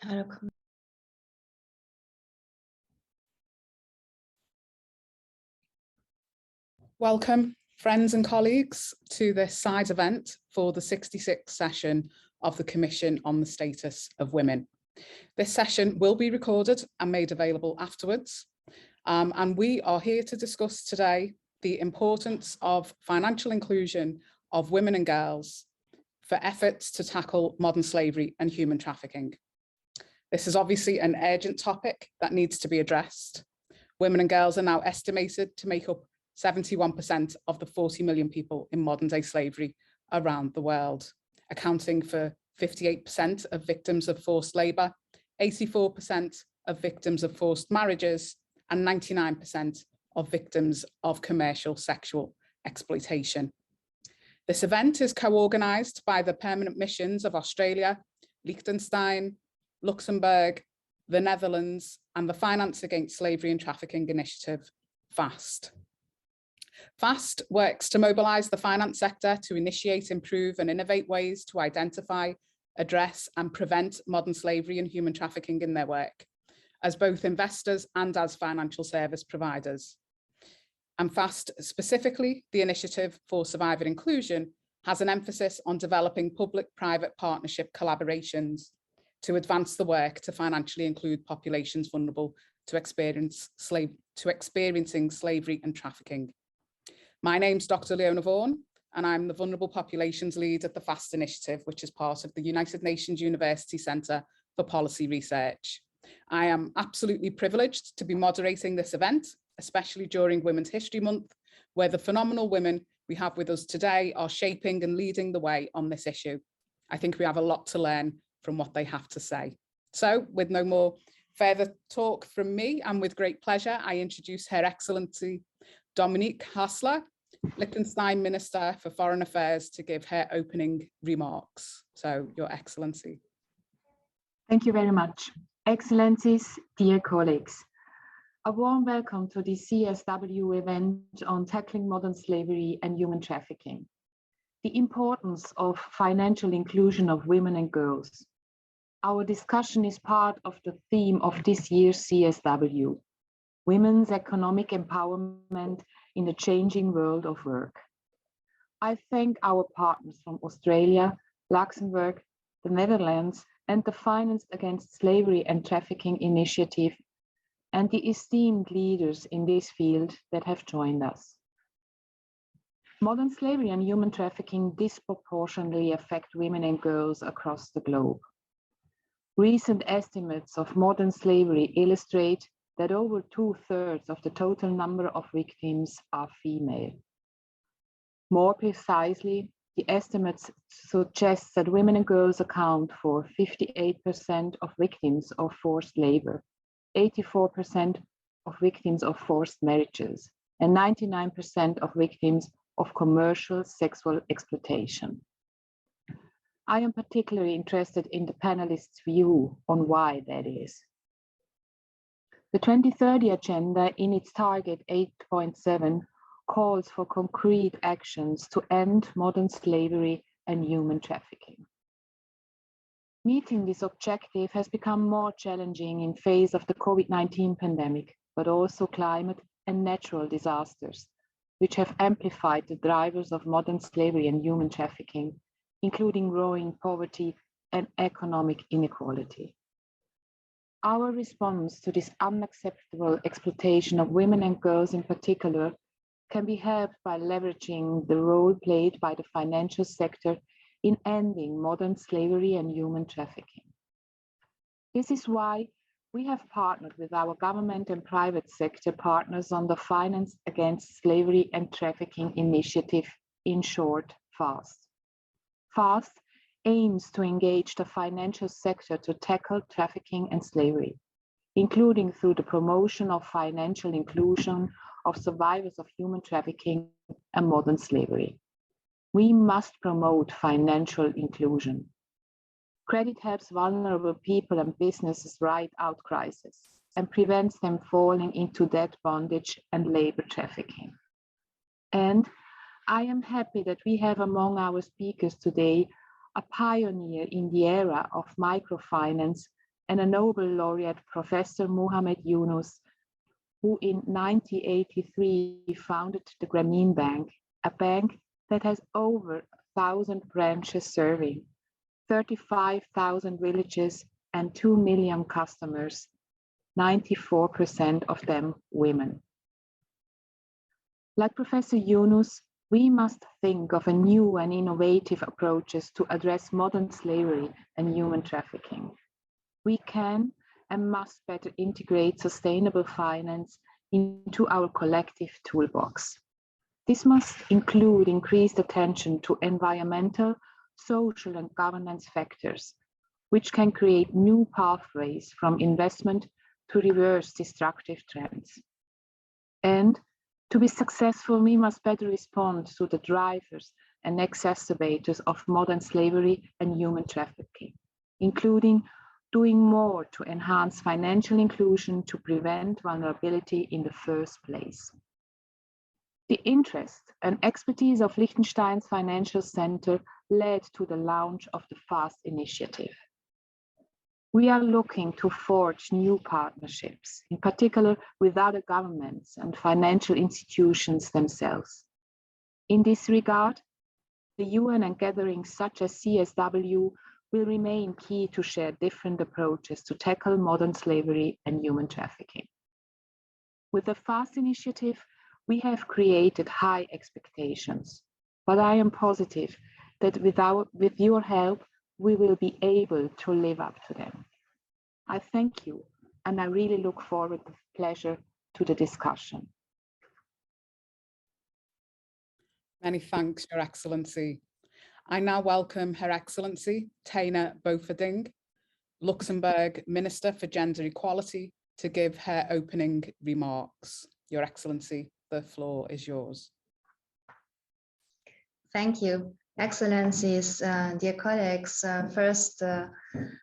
Welcome. Welcome, friends and colleagues, to this side event for the 66th session of the Commission on the Status of Women. This session will be recorded and made available afterwards, and we are here to discuss today the importance of financial inclusion of women and girls for efforts to tackle modern slavery and human trafficking. This is obviously an urgent topic that needs to be addressed. Women and girls are now estimated to make up 71% of the 40 million people in modern day slavery around the world, accounting for 58% of victims of forced labour, 84% of victims of forced marriages, and 99% of victims of commercial sexual exploitation. This event is co-organised by the permanent missions of Australia, Liechtenstein, Luxembourg, the Netherlands, and the Finance Against Slavery and Trafficking Initiative, FAST. FAST works to mobilise the finance sector to initiate, improve and innovate ways to identify, address and prevent modern slavery and human trafficking in their work, as both investors and as financial service providers. And FAST, specifically the Initiative for Survivor Inclusion, has an emphasis on developing public-private partnership collaborations to advance the work to financially include populations vulnerable to experiencing slavery and trafficking. My name's Dr. Leona Vaughan, and I'm the Vulnerable Populations Lead at the FAST Initiative, which is part of the United Nations University Centre for Policy Research. I am absolutely privileged to be moderating this event, especially during Women's History Month, where the phenomenal women we have with us today are shaping and leading the way on this issue. I think we have a lot to learn from what they have to say. So, with no more further talk from me, and with great pleasure, I introduce Her Excellency Dominique Hassler, Liechtenstein Minister for Foreign Affairs, to give her opening remarks. So, Your Excellency. Thank you very much. Excellencies, dear colleagues, a warm welcome to the CSW event on tackling modern slavery and human trafficking. The importance of financial inclusion of women and girls. Our discussion is part of the theme of this year's CSW, Women's Economic Empowerment in the Changing World of Work. I thank our partners from Australia, Luxembourg, the Netherlands, and the Finance Against Slavery and Trafficking Initiative, and the esteemed leaders in this field that have joined us. Modern slavery and human trafficking disproportionately affect women and girls across the globe. Recent estimates of modern slavery illustrate that over 2/3 of the total number of victims are female. More precisely, the estimates suggest that women and girls account for 58% of victims of forced labor, 84% of victims of forced marriages, and 99% of victims of commercial sexual exploitation. I am particularly interested in the panelists' view on why that is. The 2030 Agenda, in its target 8.7, calls for concrete actions to end modern slavery and human trafficking. Meeting this objective has become more challenging in face of the COVID-19 pandemic, but also climate and natural disasters, which have amplified the drivers of modern slavery and human trafficking, including growing poverty and economic inequality. Our response to this unacceptable exploitation of women and girls in particular can be helped by leveraging the role played by the financial sector in ending modern slavery and human trafficking. This is why we have partnered with our government and private sector partners on the Finance Against Slavery and Trafficking Initiative, in short, FAST. FAST aims to engage the financial sector to tackle trafficking and slavery, including through the promotion of financial inclusion of survivors of human trafficking and modern slavery. We must promote financial inclusion. Credit helps vulnerable people and businesses ride out crisis and prevents them falling into debt bondage and labor trafficking. And I am happy that we have among our speakers today a pioneer in the era of microfinance and a Nobel laureate, Professor Mohamed Yunus, who in 1983 founded the Grameen Bank, a bank that has over 1,000 branches serving 35,000 villages and 2 million customers, 94% of them women. Like Professor Yunus, we must think of a new and innovative approaches to address modern slavery and human trafficking. We can and must better integrate sustainable finance into our collective toolbox. This must include increased attention to environmental, social, and governance factors, which can create new pathways from investment to reverse destructive trends. And to be successful, we must better respond to the drivers and exacerbators of modern slavery and human trafficking, including doing more to enhance financial inclusion to prevent vulnerability in the first place. The interest and expertise of Liechtenstein's Financial Center led to the launch of the FAST initiative. We are looking to forge new partnerships, in particular with other governments and financial institutions themselves. In this regard, the UN and gatherings such as CSW will remain key to share different approaches to tackle modern slavery and human trafficking. With the FAST initiative, we have created high expectations, but I am positive that with your help, we will be able to live up to them. I thank you, and I really look forward with pleasure to the discussion. Many thanks, Your Excellency. I now welcome Her Excellency Taina Bofading, Luxembourg Minister for Gender Equality, to give her opening remarks. Your Excellency, the floor is yours. Thank you. Excellencies, dear colleagues, first, I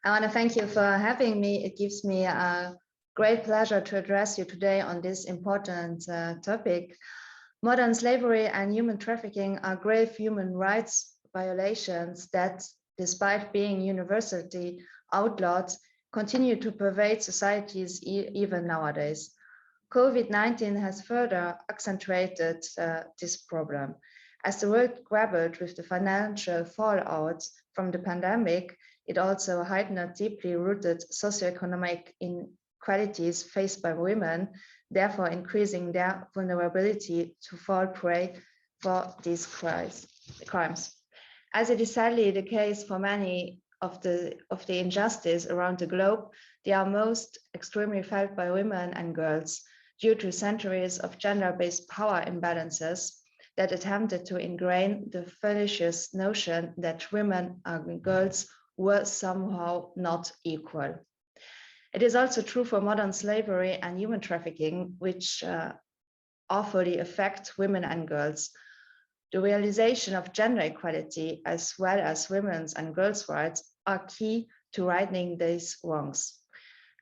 want to thank you for having me. It gives me a great pleasure to address you today on this important topic. Modern slavery and human trafficking are grave human rights violations that, despite being universally outlawed, continue to pervade societies even nowadays. COVID-19 has further accentuated this problem. As the world grappled with the financial fallout from the pandemic, it also heightened deeply rooted socioeconomic inequalities faced by women, therefore increasing their vulnerability to fall prey for these crimes. As it is sadly the case for many of the injustice around the globe, they are most extremely felt by women and girls due to centuries of gender-based power imbalances that attempted to ingrain the fallacious notion that women and girls were somehow not equal. It is also true for modern slavery and human trafficking, which awfully affect women and girls. The realization of gender equality, as well as women's and girls' rights, are key to righting these wrongs.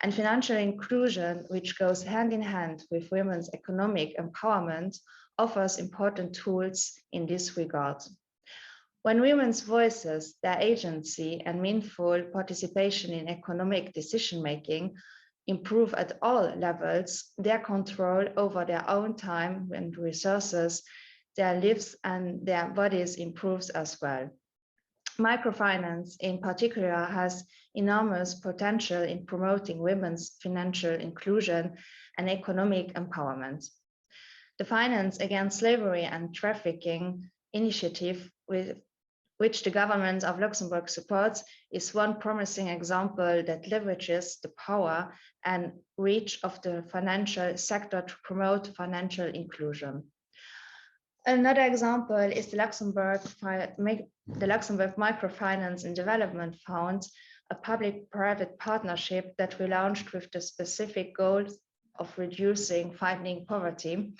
And financial inclusion, which goes hand in hand with women's economic empowerment, offers important tools in this regard. When women's voices, their agency, and meaningful participation in economic decision-making improve at all levels, their control over their own time and resources, their lives and their bodies improves as well. Microfinance in particular has enormous potential in promoting women's financial inclusion and economic empowerment. The Finance Against Slavery and Trafficking initiative, which the government of Luxembourg supports, is one promising example that leverages the power and reach of the financial sector to promote financial inclusion. Another example is the Luxembourg Microfinance and Development Fund, a public-private partnership that we launched with the specific goals of fighting poverty,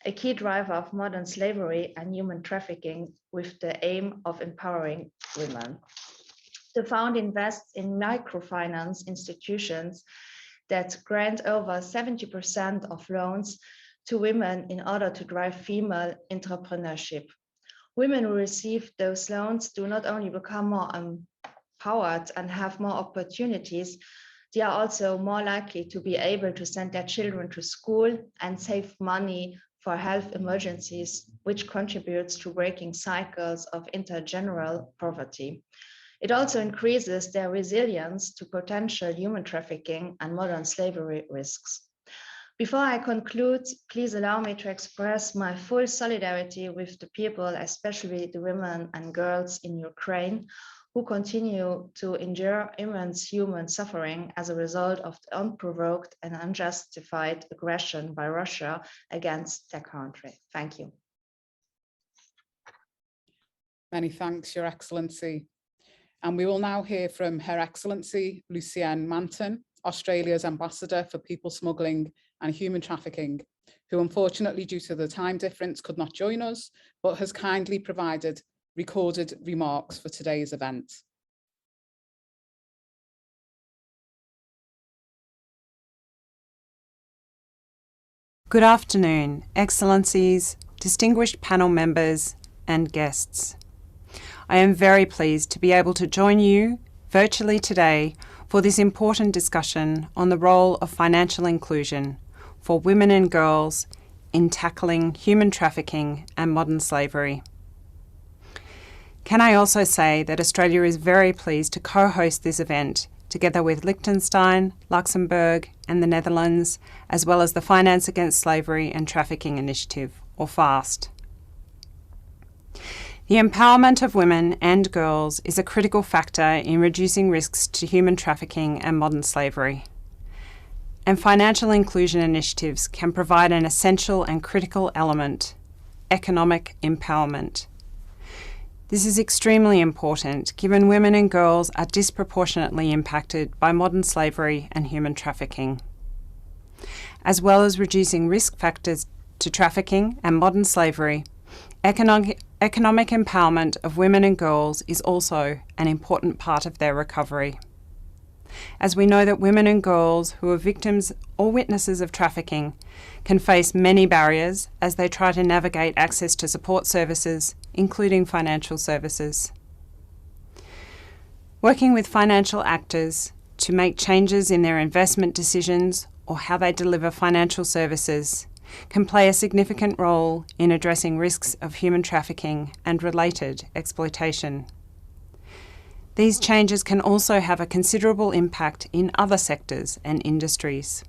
a key driver of modern slavery and human trafficking, with the aim of empowering women. The fund invests in microfinance institutions that grant over 70% of loans to women in order to drive female entrepreneurship. Women who receive those loans do not only become more empowered and have more opportunities, they are also more likely to be able to send their children to school and save money for health emergencies, which contributes to breaking cycles of intergeneral poverty. It also increases their resilience to potential human trafficking and modern slavery risks. Before I conclude, please allow me to express my full solidarity with the people, especially the women and girls in Ukraine, who continue to endure immense human suffering as a result of the unprovoked and unjustified aggression by Russia against their country. Thank you. Many thanks, Your Excellency. And we will now hear from Her Excellency Lucienne Manton, Australia's Ambassador for People Smuggling and Human Trafficking, who unfortunately due to the time difference could not join us, but has kindly provided recorded remarks for today's event. Good afternoon, Excellencies, distinguished panel members and guests. I am very pleased to be able to join you virtually today for this important discussion on the role of financial inclusion for women and girls in tackling human trafficking and modern slavery. Can I also say that Australia is very pleased to co-host this event together with Liechtenstein, Luxembourg and the Netherlands, as well as the Finance Against Slavery and Trafficking Initiative, or FAST. The empowerment of women and girls is a critical factor in reducing risks to human trafficking and modern slavery. And financial inclusion initiatives can provide an essential and critical element, economic empowerment. This is extremely important given women and girls are disproportionately impacted by modern slavery and human trafficking. As well as reducing risk factors to trafficking and modern slavery, economic empowerment of women and girls is also an important part of their recovery. As we know that women and girls who are victims or witnesses of trafficking can face many barriers as they try to navigate access to support services, including financial services. Working with financial actors to make changes in their investment decisions or how they deliver financial services can play a significant role in addressing risks of human trafficking and related exploitation. These changes can also have a considerable impact in other sectors and industries.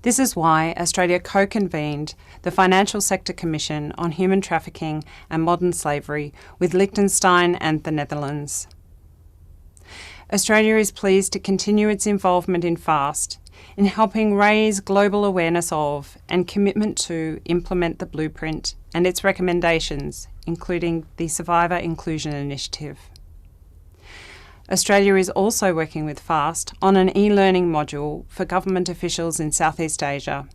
This is why Australia co-convened the Financial Sector Commission on Human Trafficking and Modern Slavery with Liechtenstein and the Netherlands. Australia is pleased to continue its involvement in FAST in helping raise global awareness of and commitment to implement the blueprint and its recommendations, including the Survivor Inclusion Initiative. Australia is also working with FAST on an e-learning module for government officials in Southeast Asia.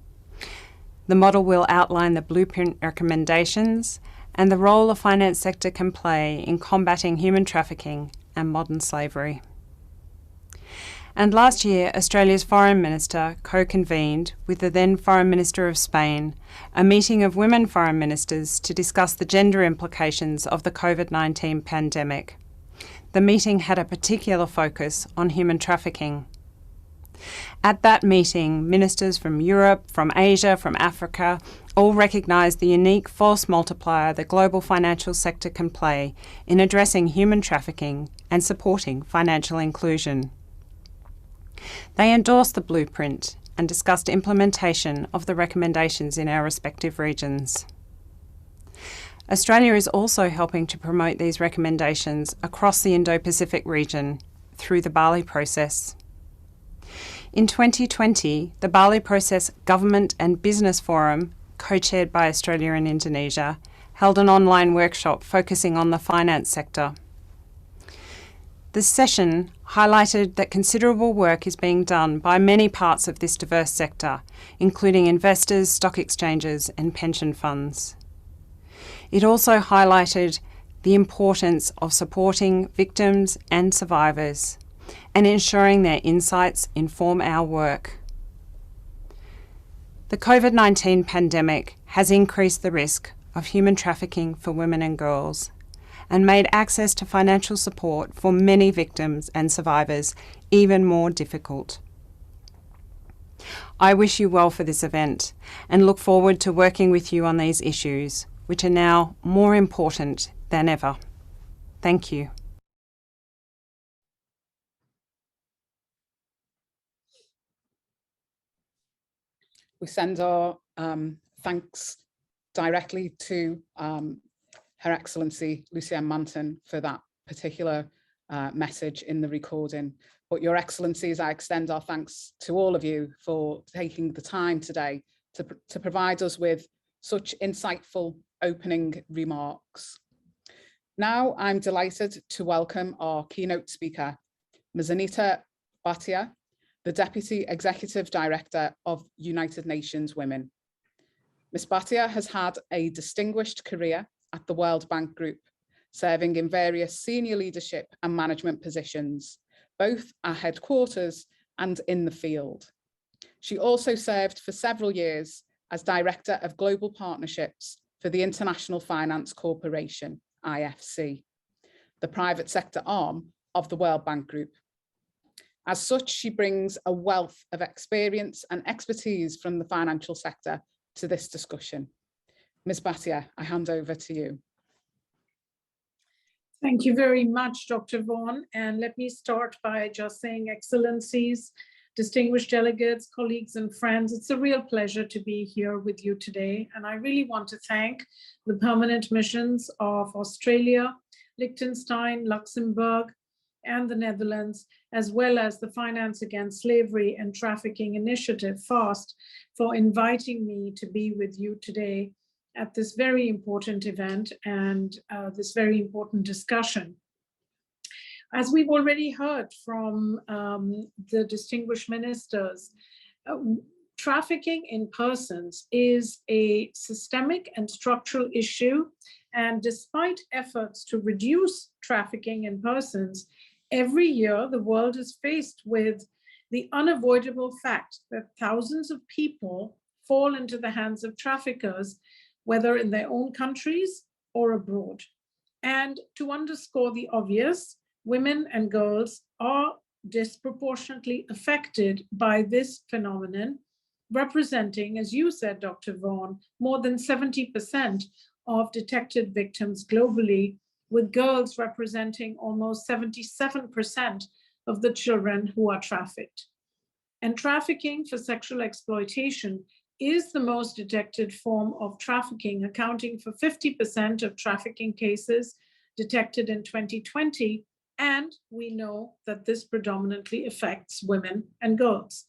The model will outline the blueprint recommendations and the role the finance sector can play in combating human trafficking and modern slavery. And last year, Australia's Foreign Minister co-convened with the then Foreign Minister of Spain a meeting of women foreign ministers to discuss the gender implications of the COVID-19 pandemic. The meeting had a particular focus on human trafficking. At that meeting, ministers from Europe, from Asia, from Africa all recognised the unique force multiplier the global financial sector can play in addressing human trafficking and supporting financial inclusion. They endorsed the blueprint and discussed implementation of the recommendations in our respective regions. Australia is also helping to promote these recommendations across the Indo-Pacific region through the Bali process. In 2020, the Bali Process Government and Business Forum, co-chaired by Australia and Indonesia, held an online workshop focusing on the finance sector. The session highlighted that considerable work is being done by many parts of this diverse sector, including investors, stock exchanges, and pension funds. It also highlighted the importance of supporting victims and survivors and ensuring their insights inform our work. The COVID-19 pandemic has increased the risk of human trafficking for women and girls, and made access to financial support for many victims and survivors even more difficult. I wish you well for this event and look forward to working with you on these issues, which are now more important than ever. Thank you. We send our thanks directly to Her Excellency Lucienne Manton for that particular message in the recording. But Your Excellencies, I extend our thanks to all of you for taking the time today to provide us with such insightful opening remarks. Now I'm delighted to welcome our keynote speaker, Ms. Anita Bhatia, the Deputy Executive Director of United Nations Women. Ms. Bhatia has had a distinguished career at the World Bank Group, serving in various senior leadership and management positions, both at headquarters and in the field. She also served for several years as Director of Global Partnerships for the International Finance Corporation, IFC, the private sector arm of the World Bank Group. As such, she brings a wealth of experience and expertise from the financial sector to this discussion. Ms. Bhatia, I hand over to you. Thank you very much, Dr. Vaughan. And let me start by just saying, Excellencies, distinguished delegates, colleagues and friends, it's a real pleasure to be here with you today. And I really want to thank the permanent missions of Australia, Liechtenstein, Luxembourg, and the Netherlands, as well as the Finance Against Slavery and Trafficking Initiative, FAST, for inviting me to be with you today at this very important event and this very important discussion. As we've already heard from the distinguished ministers, trafficking in persons is a systemic and structural issue. And despite efforts to reduce trafficking in persons, every year the world is faced with the unavoidable fact that thousands of people fall into the hands of traffickers, whether in their own countries or abroad. And to underscore the obvious, women and girls are disproportionately affected by this phenomenon, representing, as you said, Dr. Vaughan, more than 70% of detected victims globally, with girls representing almost 77% of the children who are trafficked. And trafficking for sexual exploitation is the most detected form of trafficking, accounting for 50% of trafficking cases detected in 2020. And we know that this predominantly affects women and girls.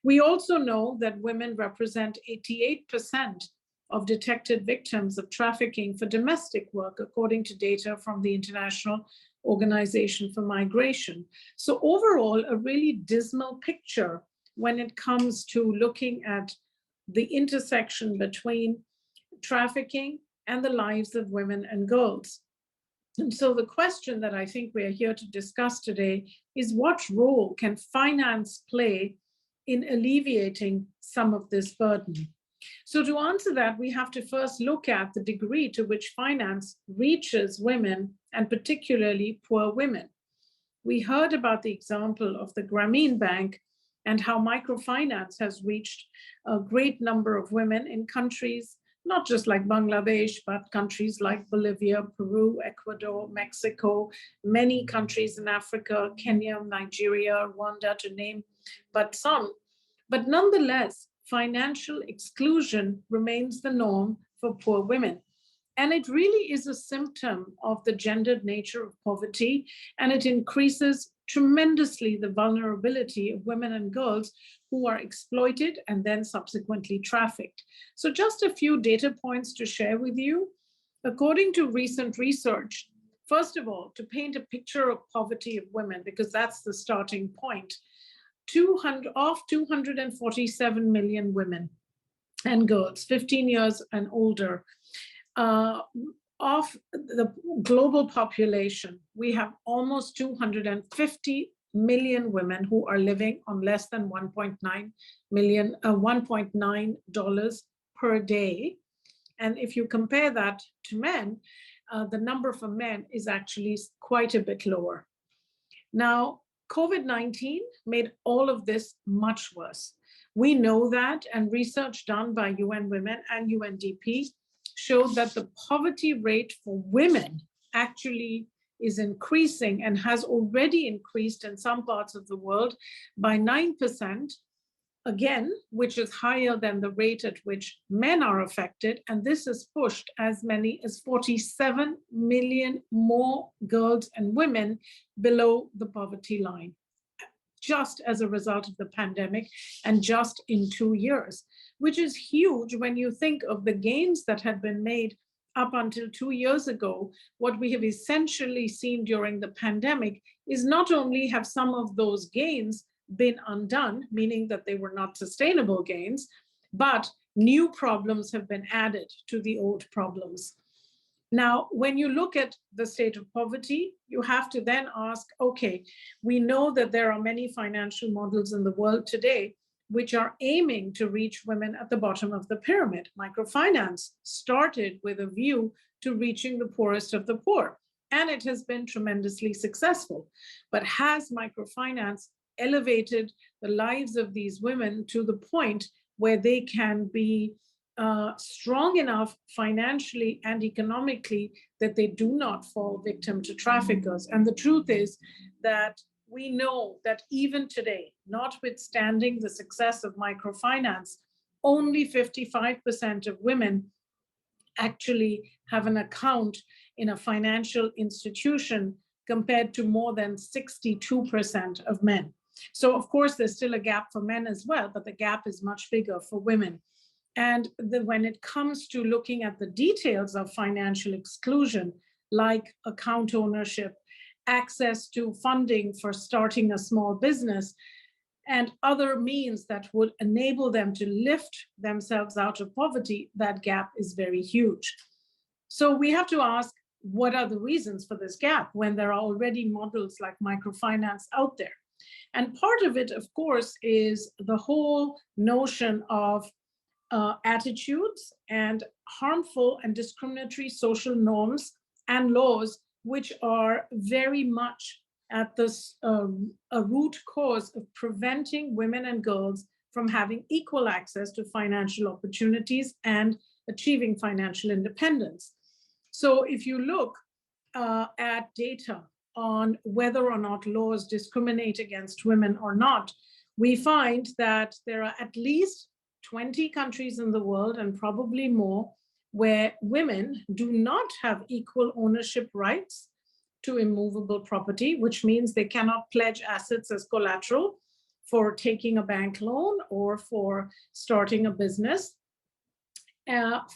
We also know that women represent 88% of detected victims of trafficking for domestic work, according to data from the International Organization for Migration. So overall, a really dismal picture when it comes to looking at the intersection between trafficking and the lives of women and girls. And so the question that I think we are here to discuss today is, what role can finance play in alleviating some of this burden? So to answer that, we have to first look at the degree to which finance reaches women, and particularly poor women. We heard about the example of the Grameen Bank and how microfinance has reached a great number of women in countries, not just like Bangladesh, but countries like Bolivia, Peru, Ecuador, Mexico, many countries in Africa, Kenya, Nigeria, Rwanda, to name but some. But nonetheless, financial exclusion remains the norm for poor women. And it really is a symptom of the gendered nature of poverty, and it increases tremendously the vulnerability of women and girls who are exploited and then subsequently trafficked. So just a few data points to share with you. According to recent research, first of all, to paint a picture of poverty of women, because that's the starting point, 247 million women and girls, 15 years and older, of the global population, we have almost 250 million women who are living on less than $1.9 per day. And if you compare that to men, the number for men is actually quite a bit lower. Now, COVID-19 made all of this much worse. We know that, and research done by UN Women and UNDP showed that the poverty rate for women actually is increasing and has already increased in some parts of the world by 9%, again, which is higher than the rate at which men are affected. And this has pushed as many as 47 million more girls and women below the poverty line, just as a result of the pandemic and just in 2 years, which is huge when you think of the gains that had been made up until 2 years ago. What we have essentially seen during the pandemic is not only have some of those gains been undone, meaning that they were not sustainable gains, but new problems have been added to the old problems. Now, when you look at the state of poverty, you have to then ask, okay, we know that there are many financial models in the world today which are aiming to reach women at the bottom of the pyramid. Microfinance started with a view to reaching the poorest of the poor, and it has been tremendously successful. But has microfinance elevated the lives of these women to the point where they can be strong enough financially and economically that they do not fall victim to traffickers? And the truth is that we know that even today, notwithstanding the success of microfinance, only 55% of women actually have an account in a financial institution compared to more than 62% of men. So of course, there's still a gap for men as well, but the gap is much bigger for women. And when it comes to looking at the details of financial exclusion, like account ownership, access to funding for starting a small business, and other means that would enable them to lift themselves out of poverty, that gap is very huge. So we have to ask, what are the reasons for this gap when there are already models like microfinance out there? And part of it, of course, is the whole notion of attitudes and harmful and discriminatory social norms and laws, which are very much at this a root cause of preventing women and girls from having equal access to financial opportunities and achieving financial independence. So if you look at data on whether or not laws discriminate against women or not, we find that there are at least 20 countries in the world, and probably more, where women do not have equal ownership rights to immovable property, which means they cannot pledge assets as collateral for taking a bank loan or for starting a business.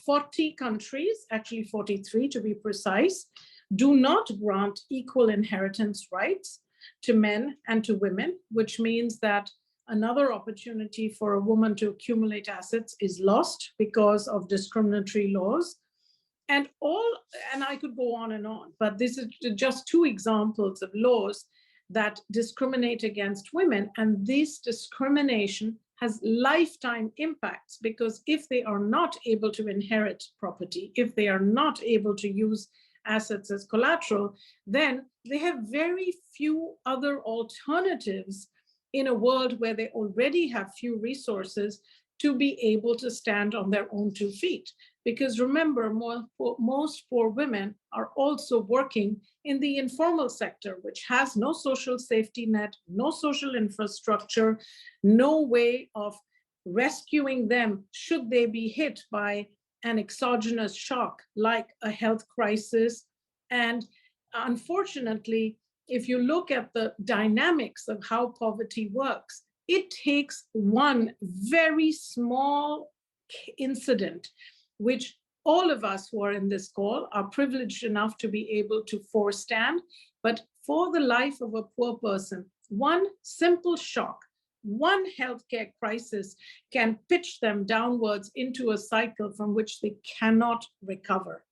40 countries, actually 43 to be precise, do not grant equal inheritance rights to men and to women, which means that another opportunity for a woman to accumulate assets is lost because of discriminatory laws. And I could go on, but this is just two examples of laws that discriminate against women. And this discrimination has lifetime impacts, because if they are not able to inherit property, if they are not able to use assets as collateral, then they have very few other alternatives in a world where they already have few resources to be able to stand on their own 2 feet. Because remember, most poor women are also working in the informal sector, which has no social safety net, no social infrastructure, no way of rescuing them should they be hit by an exogenous shock like a health crisis. And unfortunately, if you look at the dynamics of how poverty works, it takes one very small incident, which all of us who are in this call are privileged enough to be able to forestand. But for the life of a poor person, one simple shock, one healthcare crisis can pitch them downwards into a cycle from which they cannot recover.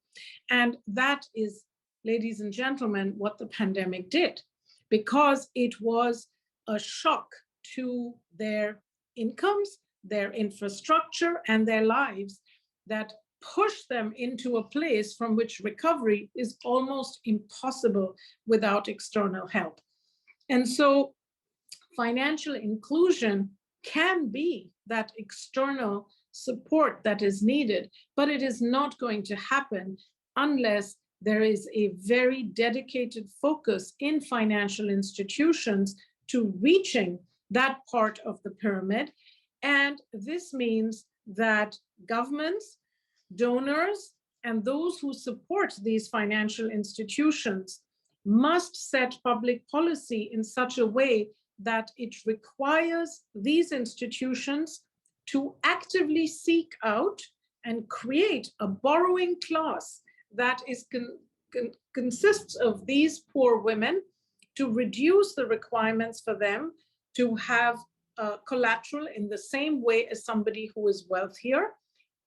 And that is, ladies and gentlemen, what the pandemic did, because it was a shock to their incomes, their infrastructure, and their lives that push them into a place from which recovery is almost impossible without external help. And so financial inclusion can be that external support that is needed, but it is not going to happen unless there is a very dedicated focus in financial institutions to reaching that part of the pyramid. And this means that governments, donors, and those who support these financial institutions must set public policy in such a way that it requires these institutions to actively seek out and create a borrowing class that is consists of these poor women, to reduce the requirements for them to have collateral in the same way as somebody who is wealthier,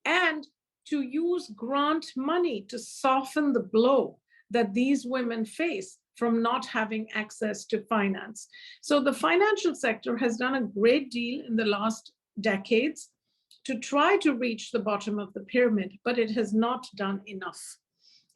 and to use grant money to soften the blow that these women face from not having access to finance. So the financial sector has done a great deal in the last decades to try to reach the bottom of the pyramid, but it has not done enough.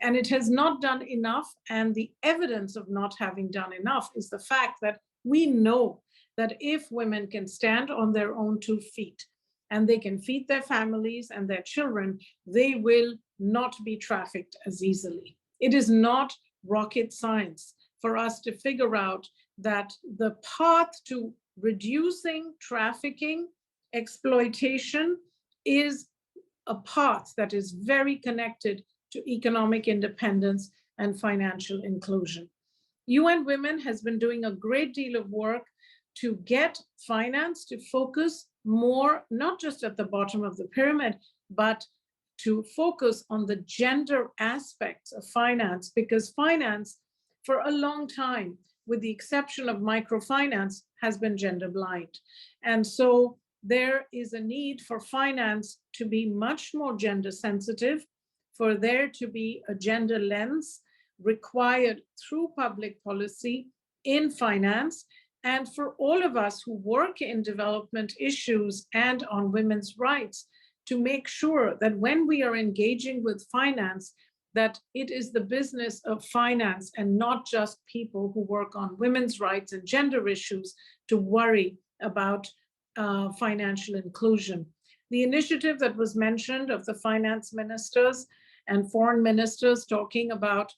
And it has not done enough, and the evidence of not having done enough is the fact that we know that if women can stand on their own 2 feet and they can feed their families and their children, they will not be trafficked as easily. It is not rocket science for us to figure out that the path to reducing trafficking, exploitation, is a path that is very connected to economic independence and financial inclusion. UN Women has been doing a great deal of work to get finance to focus more, not just at the bottom of the pyramid, but to focus on the gender aspects of finance, because finance, for a long time, with the exception of microfinance, has been gender blind. And so there is a need for finance to be much more gender sensitive, for there to be a gender lens required through public policy in finance, and for all of us who work in development issues and on women's rights to make sure that when we are engaging with finance, that it is the business of finance and not just people who work on women's rights and gender issues to worry about financial inclusion. The initiative that was mentioned of the finance ministers and foreign ministers talking about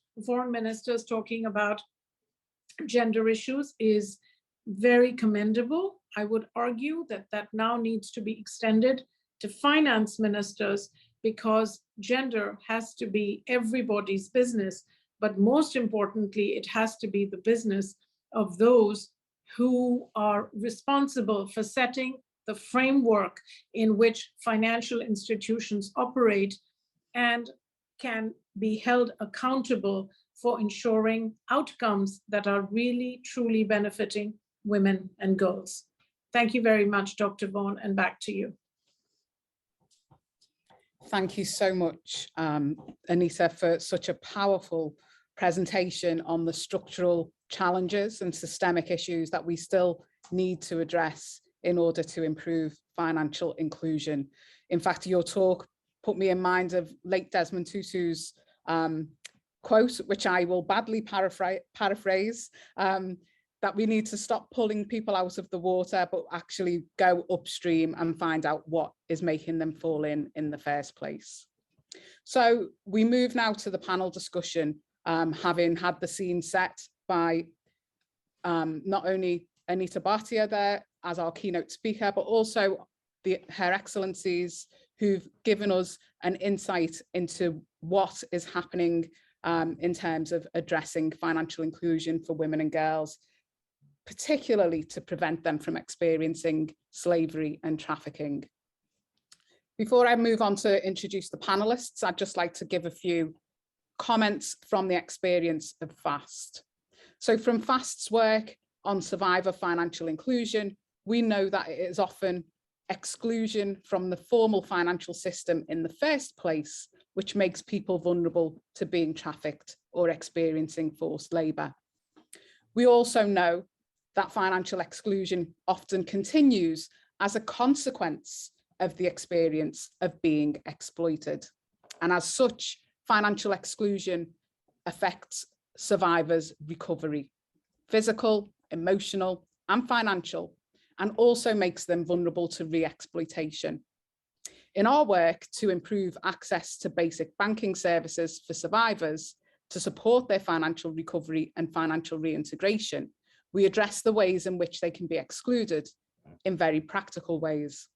gender issues is very commendable. I would argue that that now needs to be extended to finance ministers, because gender has to be everybody's business, but most importantly, it has to be the business of those who are responsible for setting the framework in which financial institutions operate and can be held accountable for ensuring outcomes that are really, truly benefiting women and girls. Thank you very much, Dr. Vaughan, and back to you. Thank you so much, Anita, for such a powerful presentation on the structural challenges and systemic issues that we still need to address in order to improve financial inclusion. In fact, your talk put me in mind of late Desmond Tutu's quote, which I will badly paraphrase, that we need to stop pulling people out of the water, but actually go upstream and find out what is making them fall in the first place. So we move now to the panel discussion, having had the scene set by not only Anita Bhatia there as our keynote speaker, but also Her Excellencies who've given us an insight into what is happening in terms of addressing financial inclusion for women and girls, particularly to prevent them from experiencing slavery and trafficking. Before I move on to introduce the panelists, I'd just like to give a few comments from the experience of FAST. So from FAST's work on survivor financial inclusion, we know that it is often exclusion from the formal financial system in the first place, which makes people vulnerable to being trafficked or experiencing forced labour. We also know that financial exclusion often continues as a consequence of the experience of being exploited. And as such, financial exclusion affects survivors' recovery, physical, emotional, and financial, and also makes them vulnerable to re-exploitation. In our work to improve access to basic banking services for survivors to support their financial recovery and financial reintegration, we address the ways in which they can be excluded in very practical ways.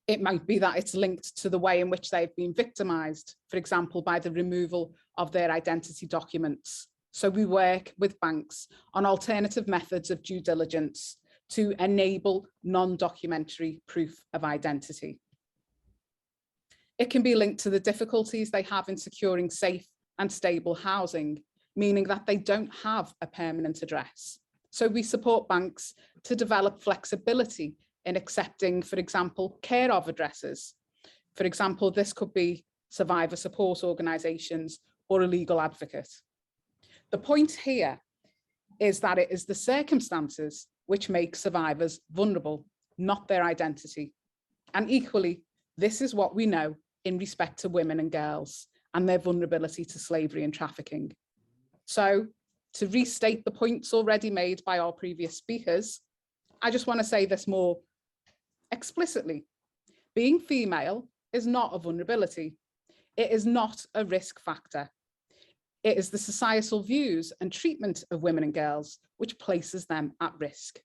It might be that it's linked to the way in which they've been victimised, for example, by the removal of their identity documents. So we work with banks on alternative methods of due diligence to enable non-documentary proof of identity. It can be linked to the difficulties they have in securing safe and stable housing, meaning that they don't have a permanent address. So we support banks to develop flexibility in accepting, for example, care of addresses. For example, this could be survivor support organisations or a legal advocate. The point here is that it is the circumstances which make survivors vulnerable, not their identity. And equally, this is what we know in respect to women and girls and their vulnerability to slavery and trafficking. So, to restate the points already made by our previous speakers, I just want to say this more explicitly. Being female is not a vulnerability. It is not a risk factor. It is the societal views and treatment of women and girls which places them at risk.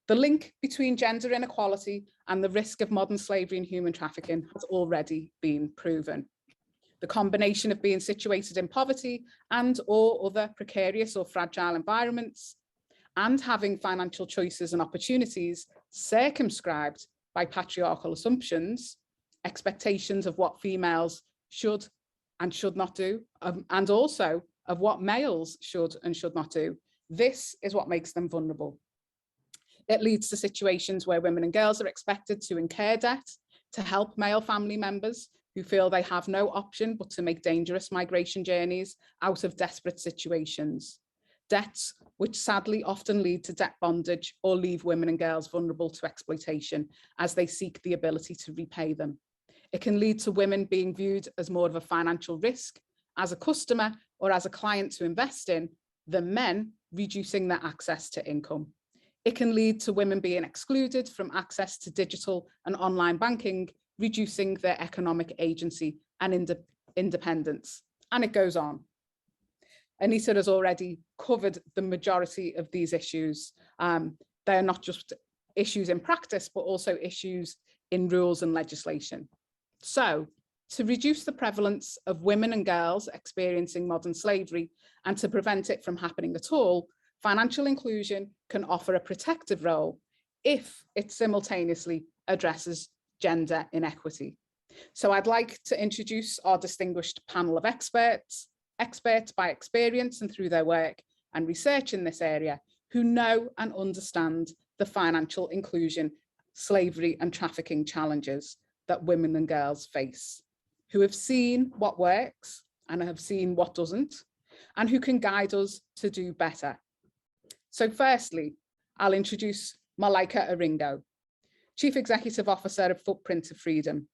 The link between gender inequality and the risk of modern slavery and human trafficking has already been proven. The combination of being situated in poverty and or other precarious or fragile environments and having financial choices and opportunities circumscribed by patriarchal assumptions, expectations of what females should and should not do, and also of what males should and should not do. This is what makes them vulnerable. It leads to situations where women and girls are expected to incur debt to help male family members who feel they have no option but to make dangerous migration journeys out of desperate situations. Debts which sadly often lead to debt bondage or leave women and girls vulnerable to exploitation as they seek the ability to repay them. It can lead to women being viewed as more of a financial risk, as a customer or as a client to invest in, than men, reducing their access to income. It can lead to women being excluded from access to digital and online banking, reducing their economic agency and independence. And it goes on. Anita has already covered the majority of these issues. They are not just issues in practice, but also issues in rules and legislation. So, to reduce the prevalence of women and girls experiencing modern slavery and to prevent it from happening at all, financial inclusion can offer a protective role if it simultaneously addresses gender inequity. So I'd like to introduce our distinguished panel of experts by experience and through their work and research in this area, who know and understand the financial inclusion, slavery and trafficking challenges that women and girls face, who have seen what works and have seen what doesn't, and who can guide us to do better. So firstly, I'll introduce Malaika Orindo, Chief Executive Officer of Footprint to Freedom.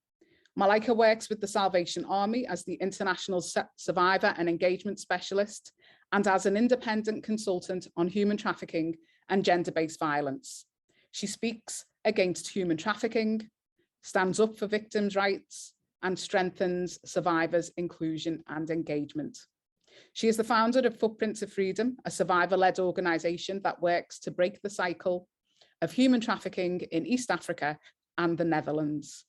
Malaika works with the Salvation Army as the International Survivor and Engagement Specialist and as an independent consultant on human trafficking and gender-based violence. She speaks against human trafficking, stands up for victims' rights, and strengthens survivors' inclusion and engagement. She is the founder of Footprint to Freedom, a survivor-led organisation that works to break the cycle of human trafficking in East Africa and the Netherlands.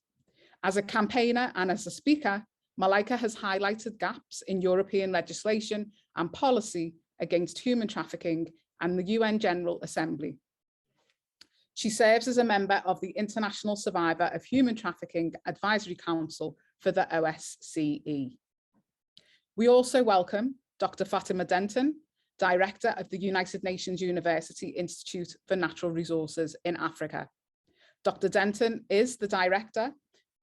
As a campaigner and as a speaker, Malaika has highlighted gaps in European legislation and policy against human trafficking and the UN General Assembly. She serves as a member of the International Survivor of Human Trafficking Advisory Council for the OSCE. We also welcome Dr. Fatima Denton, Director of the United Nations University Institute for Natural Resources in Africa. Dr. Denton is the director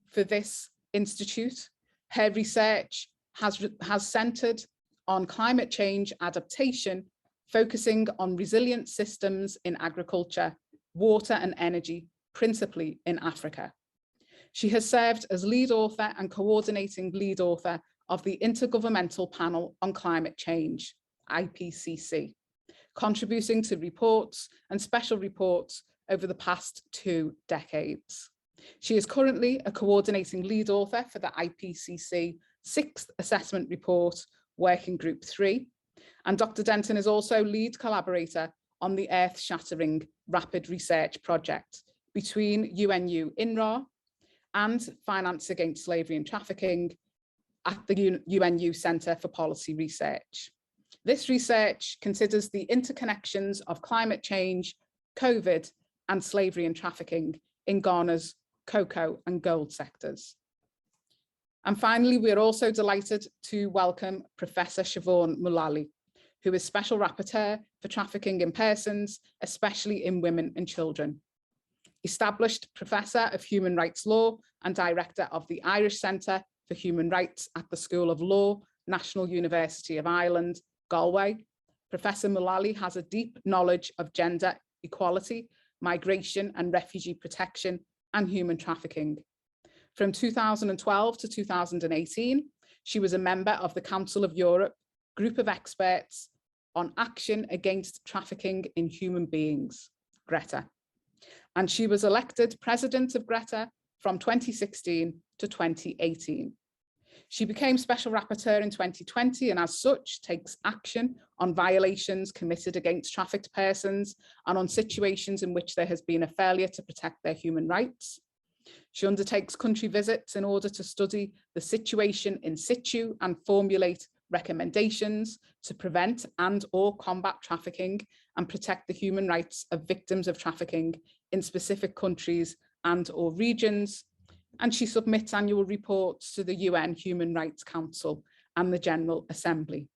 for this institute. Her research has centered on climate change adaptation, focusing on resilient systems in agriculture, water and energy, principally in Africa. She has served as lead author and coordinating lead author of the Intergovernmental Panel on Climate Change, IPCC, contributing to reports and special reports over the past 2 decades. She is currently a coordinating lead author for the IPCC 6th Assessment Report, Working Group 3, and Dr. Denton is also lead collaborator on the earth-shattering rapid research project between UNU INRA and Finance Against Slavery and Trafficking at the UNU Centre for Policy Research. This research considers the interconnections of climate change, COVID, and slavery and trafficking in Ghana's cocoa and gold sectors. And finally, we are also delighted to welcome Professor Siobhan Mullally, who is Special Rapporteur for Trafficking in Persons, especially in women and children. Established Professor of Human Rights Law and Director of the Irish Centre for Human Rights at the School of Law, National University of Ireland, Galway, Professor Mullally has a deep knowledge of gender equality, migration and refugee protection, and human trafficking. From 2012 to 2018, she was a member of the Council of Europe group of experts on action against trafficking in human beings, GRETA. And she was elected president of GRETA from 2016 to 2018. She became Special Rapporteur in 2020 and as such takes action on violations committed against trafficked persons and on situations in which there has been a failure to protect their human rights. She undertakes country visits in order to study the situation in situ and formulate recommendations to prevent and/or combat trafficking and protect the human rights of victims of trafficking in specific countries and/or regions. And she submits annual reports to the UN Human Rights Council and the General Assembly.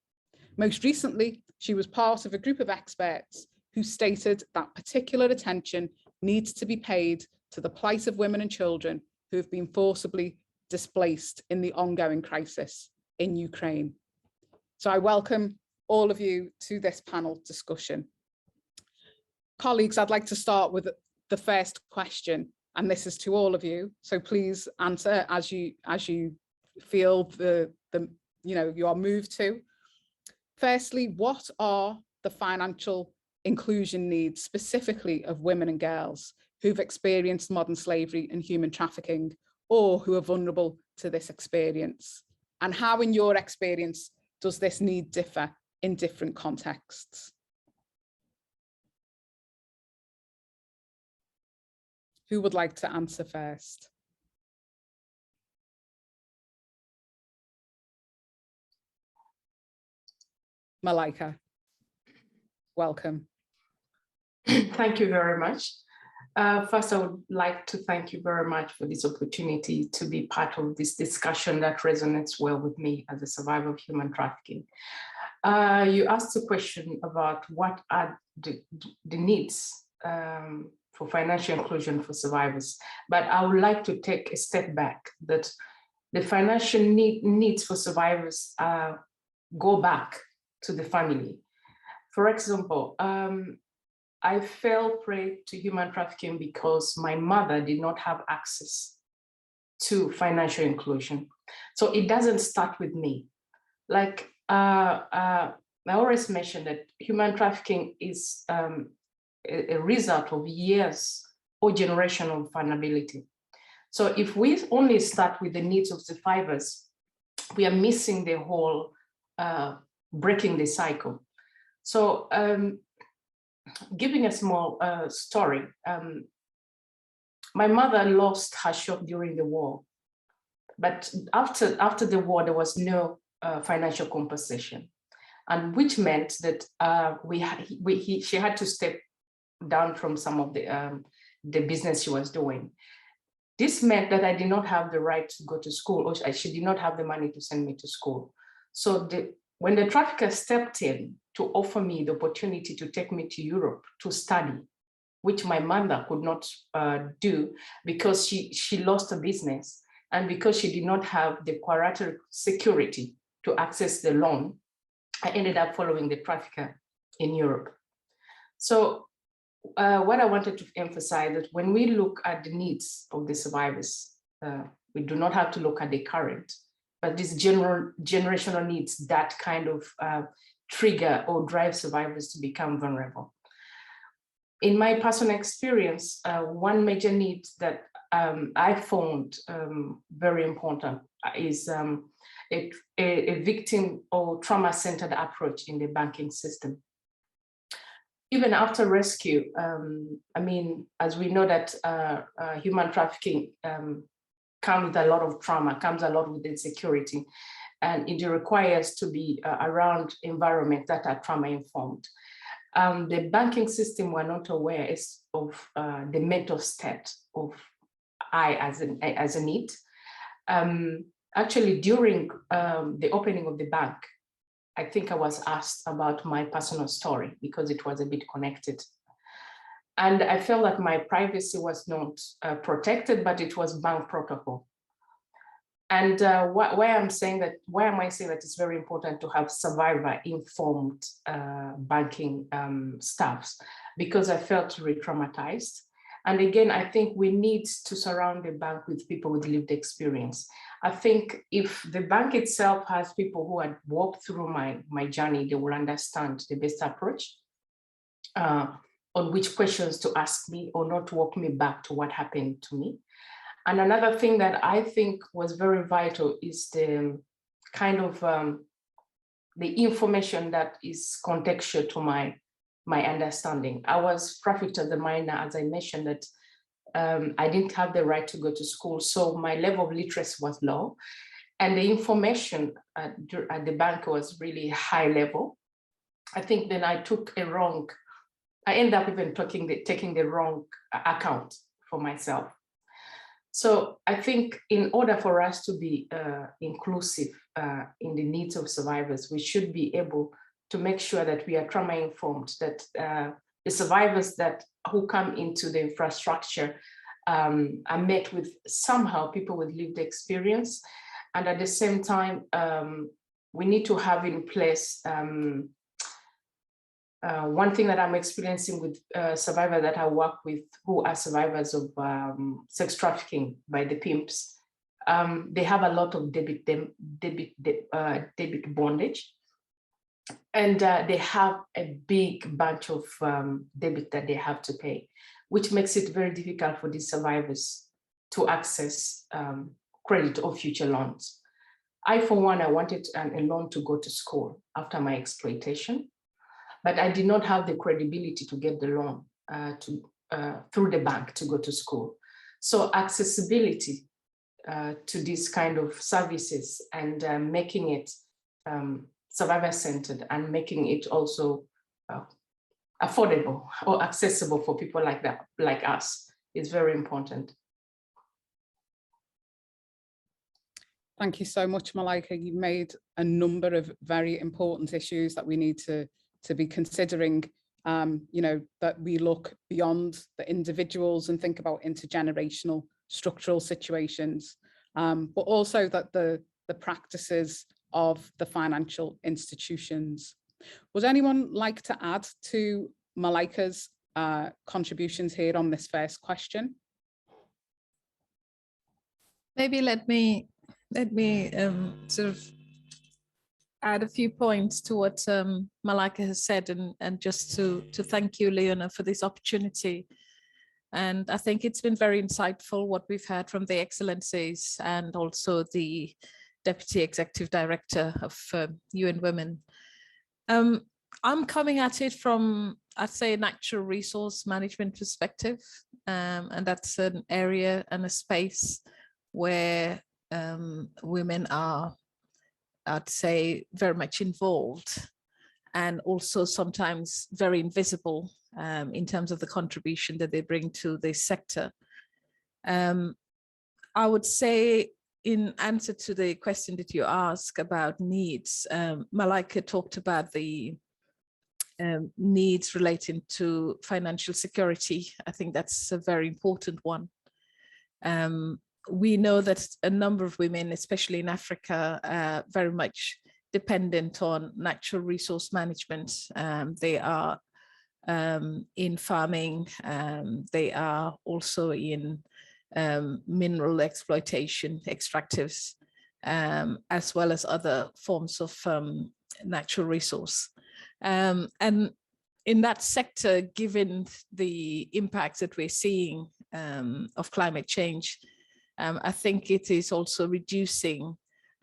Most recently, she was part of a group of experts who stated that particular attention needs to be paid to the plight of women and children who have been forcibly displaced in the ongoing crisis in Ukraine. So I welcome all of you to this panel discussion. Colleagues, I'd like to start with the first question, and this is to all of you. So please answer as you feel you are moved to. Firstly, what are the financial inclusion needs specifically of women and girls who've experienced modern slavery and human trafficking, or who are vulnerable to this experience? And how, in your experience, does this need differ in different contexts? Who would like to answer first? Malaika, welcome. Thank you very much. First, I would like to thank you very much for this opportunity to be part of this discussion that resonates well with me as a survivor of human trafficking. You asked a question about what are the needs for financial inclusion for survivors, but I would like to take a step back, that the financial needs for survivors go back to the family. For example, I fell prey to human trafficking because my mother did not have access to financial inclusion. So it doesn't start with me. Like I always mention that human trafficking is a result of years or generational vulnerability. So if we only start with the needs of survivors, we are missing the whole breaking the cycle. So giving a small story, my mother lost her shop during the war, but after the war, there was no financial compensation, and which meant that she had to step down from some of the business she was doing. This meant that I did not have the right to go to school, or she did not have the money to send me to school. So when the trafficker stepped in to offer me the opportunity to take me to Europe to study, which my mother could not do because she lost a business and because she did not have the collateral security to access the loan, I ended up following the trafficker in Europe. So what I wanted to emphasize that when we look at the needs of the survivors, we do not have to look at the current, but these generational needs that kind of trigger or drive survivors to become vulnerable. In my personal experience, one major need that I found very important is a victim or trauma-centered approach in the banking system. Even after rescue, I mean, as we know that human trafficking comes with a lot of trauma, comes a lot with insecurity, and it requires to be around environments that are trauma-informed. The banking system were not aware of the mental state of I as a need. Actually, during the opening of the bank, I think I was asked about my personal story because it was a bit connected. And I felt like my privacy was not protected, but it was bank protocol. And why am I saying that it's very important to have survivor-informed banking staffs? Because I felt re-traumatized. And again, I think we need to surround the bank with people with lived experience. I think if the bank itself has people who had walked through my journey, they will understand the best approach on which questions to ask me or not to walk me back to what happened to me. And another thing that I think was very vital is the kind of the information that is contextual to my understanding. I was trafficked as a minor, as I mentioned, that I didn't have the right to go to school. So my level of literacy was low. And the information at the bank was really high level. I think then I ended up even taking the wrong account for myself. So I think in order for us to be inclusive in the needs of survivors, we should be able to make sure that we are trauma-informed, that the survivors who come into the infrastructure are met with somehow people with lived experience. And at the same time, we need to have in place one thing that I'm experiencing with survivors that I work with who are survivors of sex trafficking by the pimps. They have a lot of debit bondage. And they have a big bunch of debit that they have to pay, which makes it very difficult for these survivors to access credit or future loans. For one, I wanted a loan to go to school after my exploitation, but I did not have the credibility to get the loan through the bank to go to school. So accessibility to these kind of services and making it survivor-centered and making it also affordable or accessible for people like us is very important. Thank you so much, Malaika. You made a number of very important issues that we need to be considering, that we look beyond the individuals and think about intergenerational structural situations, but also that the practices of the financial institutions. Would anyone like to add to Malaika's contributions here on this first question? Maybe let me sort of add a few points to what Malaika has said, and just to thank you, Leona, for this opportunity. And I think it's been very insightful what we've heard from the Excellencies and also the Deputy Executive Director of UN Women. I'm coming at it from, I'd say, a natural resource management perspective, and that's an area and a space where women are, I'd say, very much involved, and also sometimes very invisible in terms of the contribution that they bring to this sector. I would say, in answer to the question that you asked about needs, Malaika talked about the needs relating to financial security. I think that's a very important one. We know that a number of women, especially in Africa, are very much dependent on natural resource management. They are in farming, they are also in mineral exploitation, extractives, as well as other forms of natural resource. And in that sector, given the impacts that we're seeing of climate change, I think it is also reducing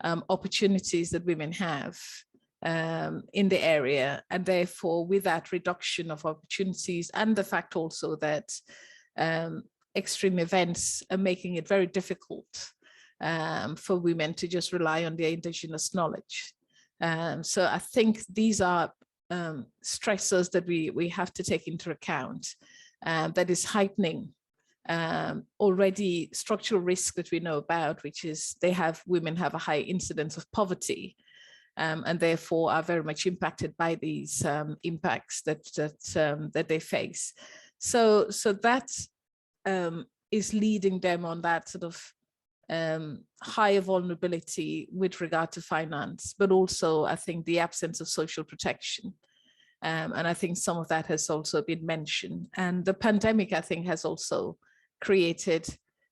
opportunities that women have in the area. And therefore, with that reduction of opportunities and the fact also that extreme events are making it very difficult for women to just rely on their indigenous knowledge. So I think these are stressors that we have to take into account that is heightening already structural risk that we know about, which is women have a high incidence of poverty and therefore are very much impacted by these impacts that they face. So that is leading them on that sort of higher vulnerability with regard to finance, but also I think the absence of social protection. And I think some of that has also been mentioned. And the pandemic, I think, has also created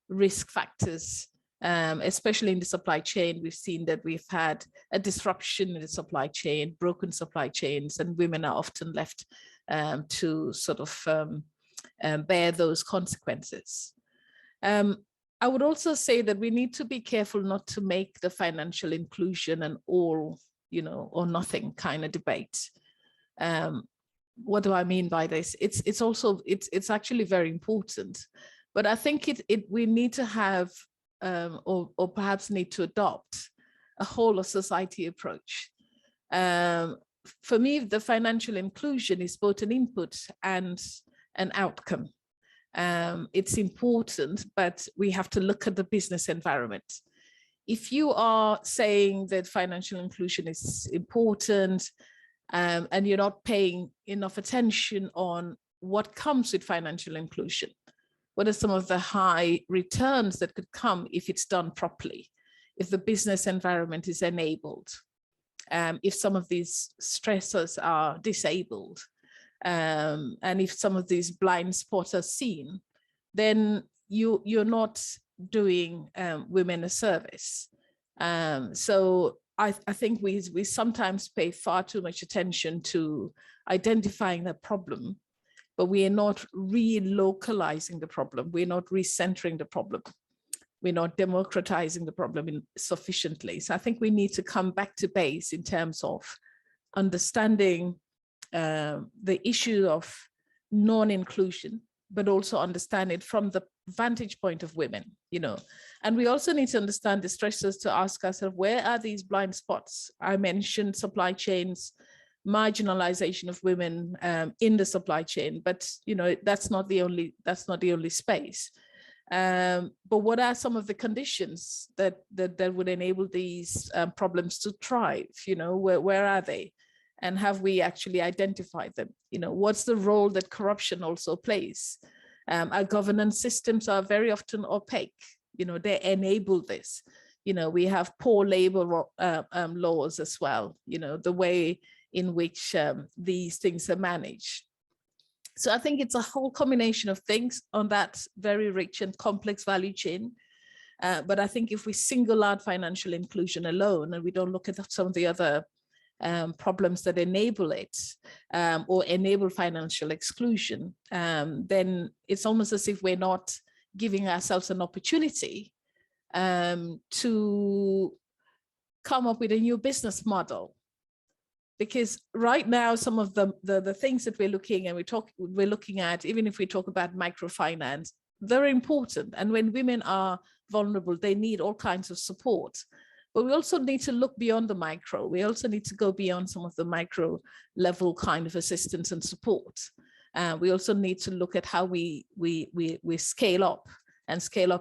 risk factors, especially in the supply chain. We've seen that we've had a disruption in the supply chain, broken supply chains, and women are often left to sort of bear those consequences. I would also say that we need to be careful not to make the financial inclusion an all, or nothing kind of debate. What do I mean by this? It's actually very important, but I think we need to have or perhaps need to adopt a whole of society approach. For me, the financial inclusion is both an input and an outcome. It's important, but we have to look at the business environment. If you are saying that financial inclusion is important and you're not paying enough attention on what comes with financial inclusion, what are some of the high returns that could come if it's done properly, if the business environment is enabled, if some of these stressors are disabled, and if some of these blind spots are seen, then you're not doing women a service. So I think we sometimes pay far too much attention to identifying the problem, but we are not relocalizing the problem. We're not recentering the problem. We're not democratizing the problem sufficiently. So I think we need to come back to base in terms of understanding the issue of non-inclusion, but also understand it from the vantage point of women, and we also need to understand the stressors to ask ourselves, where are these blind spots? I mentioned supply chains, marginalization of women in the supply chain, but that's not the only space. But what are some of the conditions that would enable these problems to thrive? Where are they? And have we actually identified them? What's the role that corruption also plays? Our governance systems are very often opaque. They enable this. We have poor labor laws as well, the way in which these things are managed. So I think it's a whole combination of things on that very rich and complex value chain. But I think if we single out financial inclusion alone and we don't look at some of the other problems that enable it or enable financial exclusion, then it's almost as if we're not giving ourselves an opportunity to come up with a new business model. Because right now, some of the things that we're looking at, even if we talk about microfinance, they're important. And when women are vulnerable, they need all kinds of support. But we also need to look beyond the micro. We also need to go beyond some of the micro level kind of assistance and support. We also need to look at how we scale up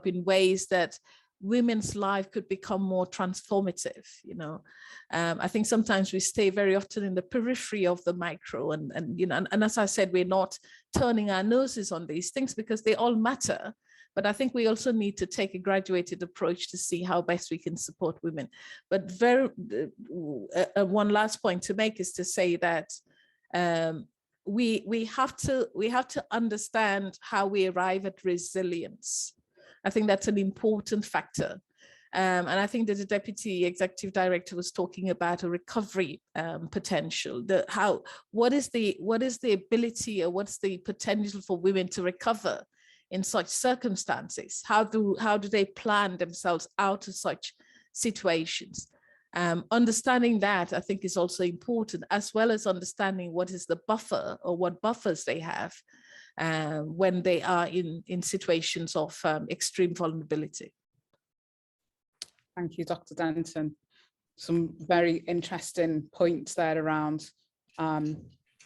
in ways that women's life could become more transformative. I think sometimes we stay very often in the periphery of the micro, and as I said, we're not turning our noses on these things because they all matter. But I think we also need to take a graduated approach to see how best we can support women. But one last point to make is to say that we have to understand how we arrive at resilience. I think that's an important factor. And I think that the Deputy Executive Director was talking about a recovery potential. What is the ability, or what's the potential for women to recover in such circumstances? How do they plan themselves out of such situations? Understanding that, I think, is also important, as well as understanding what is the buffer, or what buffers they have when they are in situations of extreme vulnerability. Thank you, Dr. Denton. Some very interesting points there around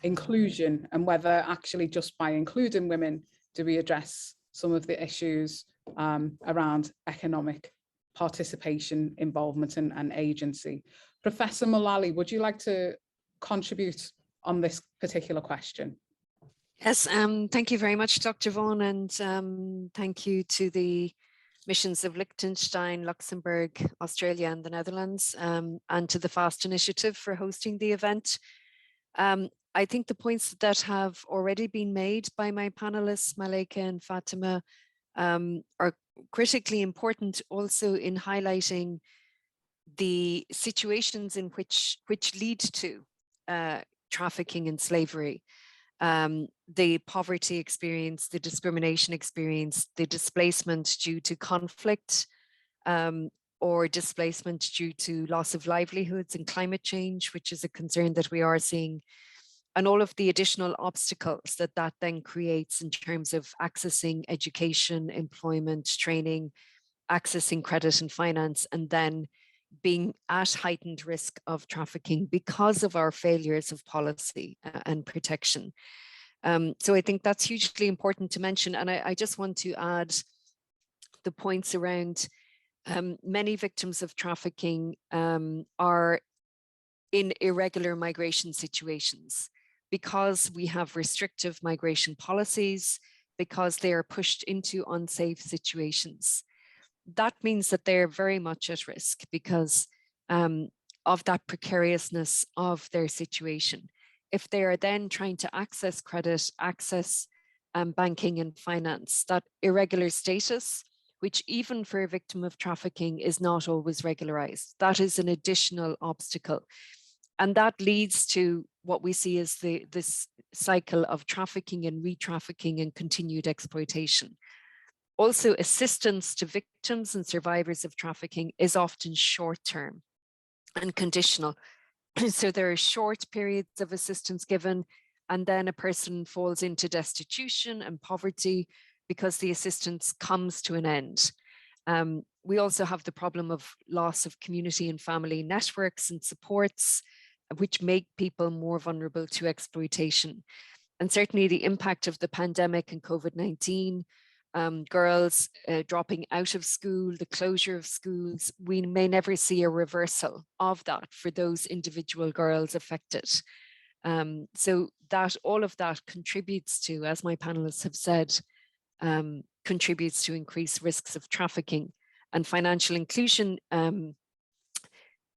inclusion, and whether actually just by including women do we address some of the issues around economic participation, involvement and agency. Professor Mullally, would you like to contribute on this particular question? Yes, thank you very much, Dr. Vaughan, and thank you to the missions of Liechtenstein, Luxembourg, Australia and the Netherlands, and to the FAST initiative for hosting the event. I think the points that have already been made by my panelists, Malaika and Fatima, are critically important also in highlighting the situations in which lead to trafficking and slavery. The poverty experience, the discrimination experience, the displacement due to conflict, or displacement due to loss of livelihoods and climate change, which is a concern that we are seeing, and all of the additional obstacles that then creates in terms of accessing education, employment, training, accessing credit and finance, and then being at heightened risk of trafficking because of our failures of policy and protection. So I think that's hugely important to mention. And I just want to add the points around many victims of trafficking are in irregular migration situations because we have restrictive migration policies, because they are pushed into unsafe situations. That means that they're very much at risk because of that precariousness of their situation. If they are then trying to access credit, access banking and finance, that irregular status, which even for a victim of trafficking is not always regularized, that is an additional obstacle. And that leads to what we see as this cycle of trafficking and re-trafficking and continued exploitation. Also, assistance to victims and survivors of trafficking is often short-term and conditional. So there are short periods of assistance given, and then a person falls into destitution and poverty because the assistance comes to an end. We also have the problem of loss of community and family networks and supports, which make people more vulnerable to exploitation. And certainly the impact of the pandemic and COVID-19, girls dropping out of school, the closure of schools, we may never see a reversal of that for those individual girls affected. So that all of that contributes to, as my panelists have said, contributes to increased risks of trafficking. And financial inclusion,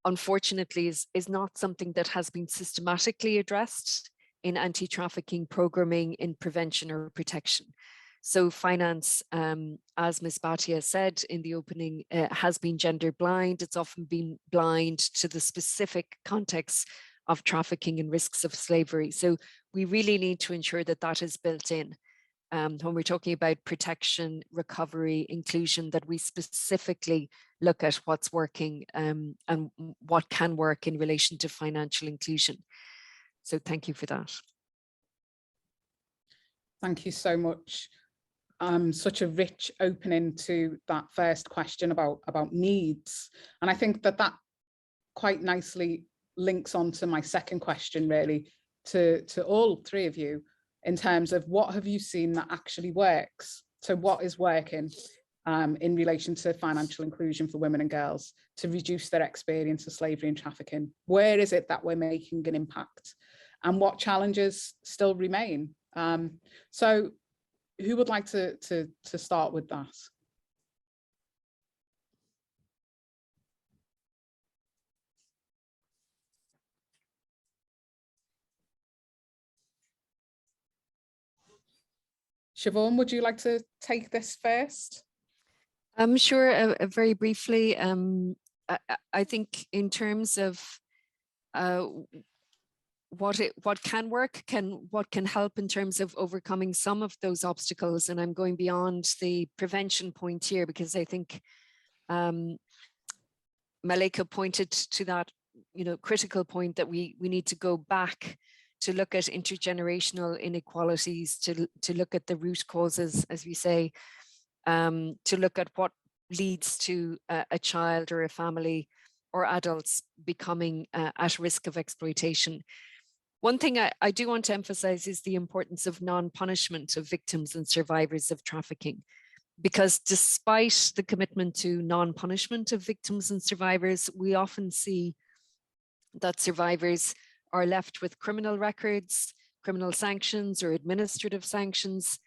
unfortunately, is not something that has been systematically addressed in anti-trafficking programming, in prevention or protection. So finance, as Ms. Bhatia said in the opening, has been gender blind. It's often been blind to the specific context of trafficking and risks of slavery. So we really need to ensure that that is built in. When we're talking about protection, recovery, inclusion, that we specifically look at what's working and what can work in relation to financial inclusion. So thank you for that. Thank you so much. Such a rich opening to that first question about needs. And I think that quite nicely links on to my second question, really, to all three of you, in terms of what have you seen that actually works? So what is working in relation to financial inclusion for women and girls to reduce their experience of slavery and trafficking? Where is it that we're making an impact? And what challenges still remain? So who would like to start with that? Siobhan, would you like to take this first? Sure, very briefly, I think in terms of what can work, what can help in terms of overcoming some of those obstacles, and I'm going beyond the prevention point here because I think Malaika pointed to that, critical point that we need to go back to look at intergenerational inequalities, to look at the root causes, as we say, to look at what leads to a child or a family or adults becoming at risk of exploitation. One thing I do want to emphasize is the importance of non-punishment of victims and survivors of trafficking, because despite the commitment to non-punishment of victims and survivors, we often see that survivors are left with criminal records, criminal sanctions or administrative sanctions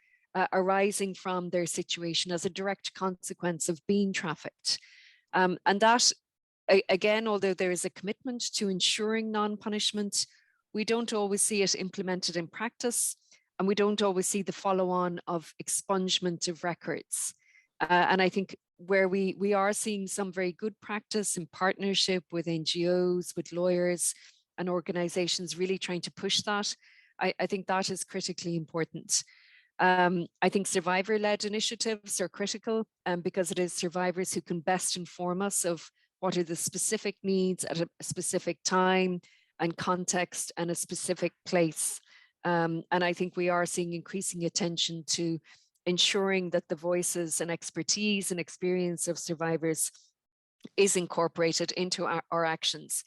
arising from their situation as a direct consequence of being trafficked. And that, again, although there is a commitment to ensuring non-punishment, we don't always see it implemented in practice, and we don't always see the follow-on of expungement of records. And I think where we are seeing some very good practice in partnership with NGOs, with lawyers and organizations really trying to push that, I think that is critically important. I think survivor-led initiatives are critical because it is survivors who can best inform us of what are the specific needs at a specific time and context and a specific place. And I think we are seeing increasing attention to ensuring that the voices and expertise and experience of survivors is incorporated into our actions,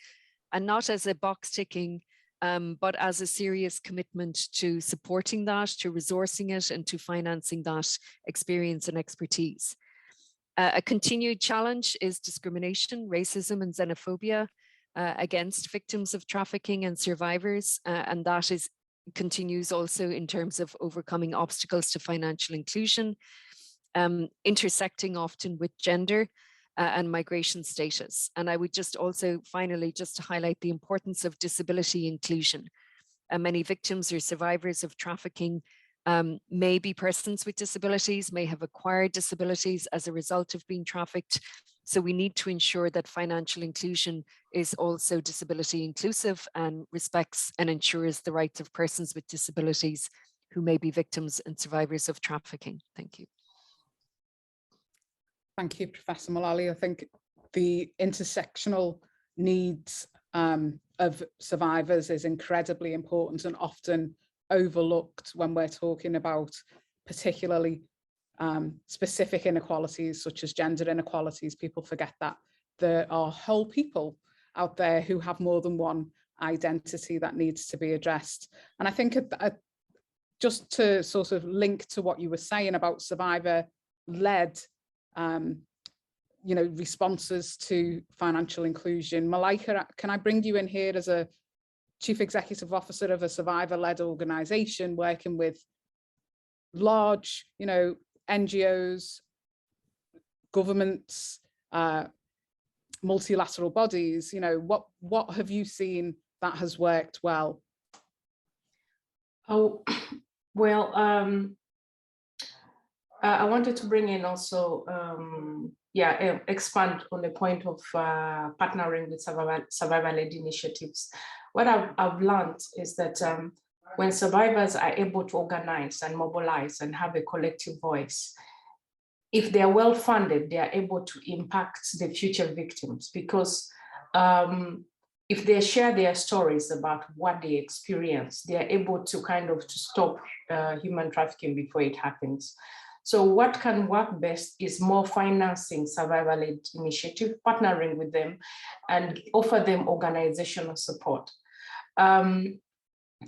and not as a box ticking, but as a serious commitment to supporting that, to resourcing it, and to financing that experience and expertise. A continued challenge is discrimination, racism, and xenophobia against victims of trafficking and survivors, and that continues also in terms of overcoming obstacles to financial inclusion, intersecting often with gender and migration status. And I would just also finally just to highlight the importance of disability inclusion. Many victims or survivors of trafficking may be persons with disabilities, may have acquired disabilities as a result of being trafficked. So we need to ensure that financial inclusion is also disability inclusive and respects and ensures the rights of persons with disabilities who may be victims and survivors of trafficking. Thank you. Thank you, Professor Mullally. I think the intersectional needs of survivors is incredibly important and often overlooked when we're talking about particularly specific inequalities such as gender inequalities. People forget that there are whole people out there who have more than one identity that needs to be addressed. And I think just to sort of link to what you were saying about survivor-led responses to financial inclusion, Malaika, can I bring you in here as a Chief Executive Officer of a survivor-led organization working with large, NGOs, governments, multilateral bodies, what have you seen that has worked well? Oh, well, I wanted to bring in also, expand on the point of partnering with survivor-led initiatives. What I've learned is that when survivors are able to organize and mobilize and have a collective voice, if they are well funded, they are able to impact the future victims, because if they share their stories about what they experience, they are able to kind of to stop human trafficking before it happens. So what can work best is more financing survivor-led initiative, partnering with them and offer them organizational support.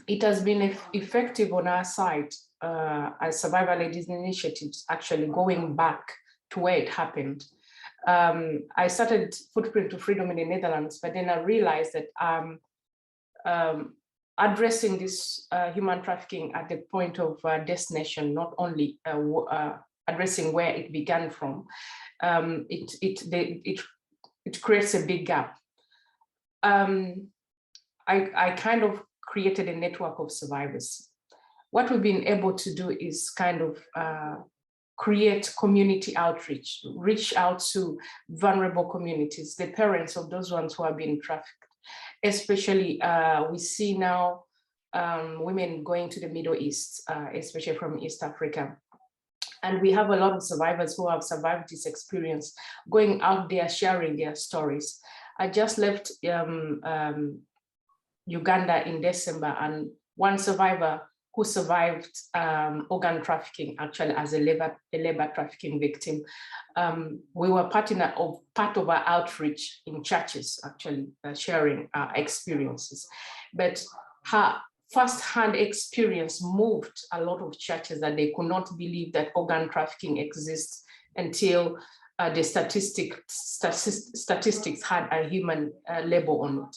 It has been effective on our side as survivor-led initiatives actually going back to where it happened. I started Footprint to Freedom in the Netherlands, but then I realized that addressing this human trafficking at the point of destination, not only addressing where it began from, it creates a big gap. I kind of created a network of survivors. What we've been able to do is kind of create community outreach, reach out to vulnerable communities, the parents of those ones who are being trafficked. Especially, we see now women going to the Middle East, especially from East Africa. And we have a lot of survivors who have survived this experience, going out there, sharing their stories. I just left Uganda in December, and one survivor who survived organ trafficking, actually as a labor trafficking victim. We were part of our outreach in churches, actually sharing our experiences. But her first-hand experience moved a lot of churches that they could not believe that organ trafficking exists until the statistics had a human label on it.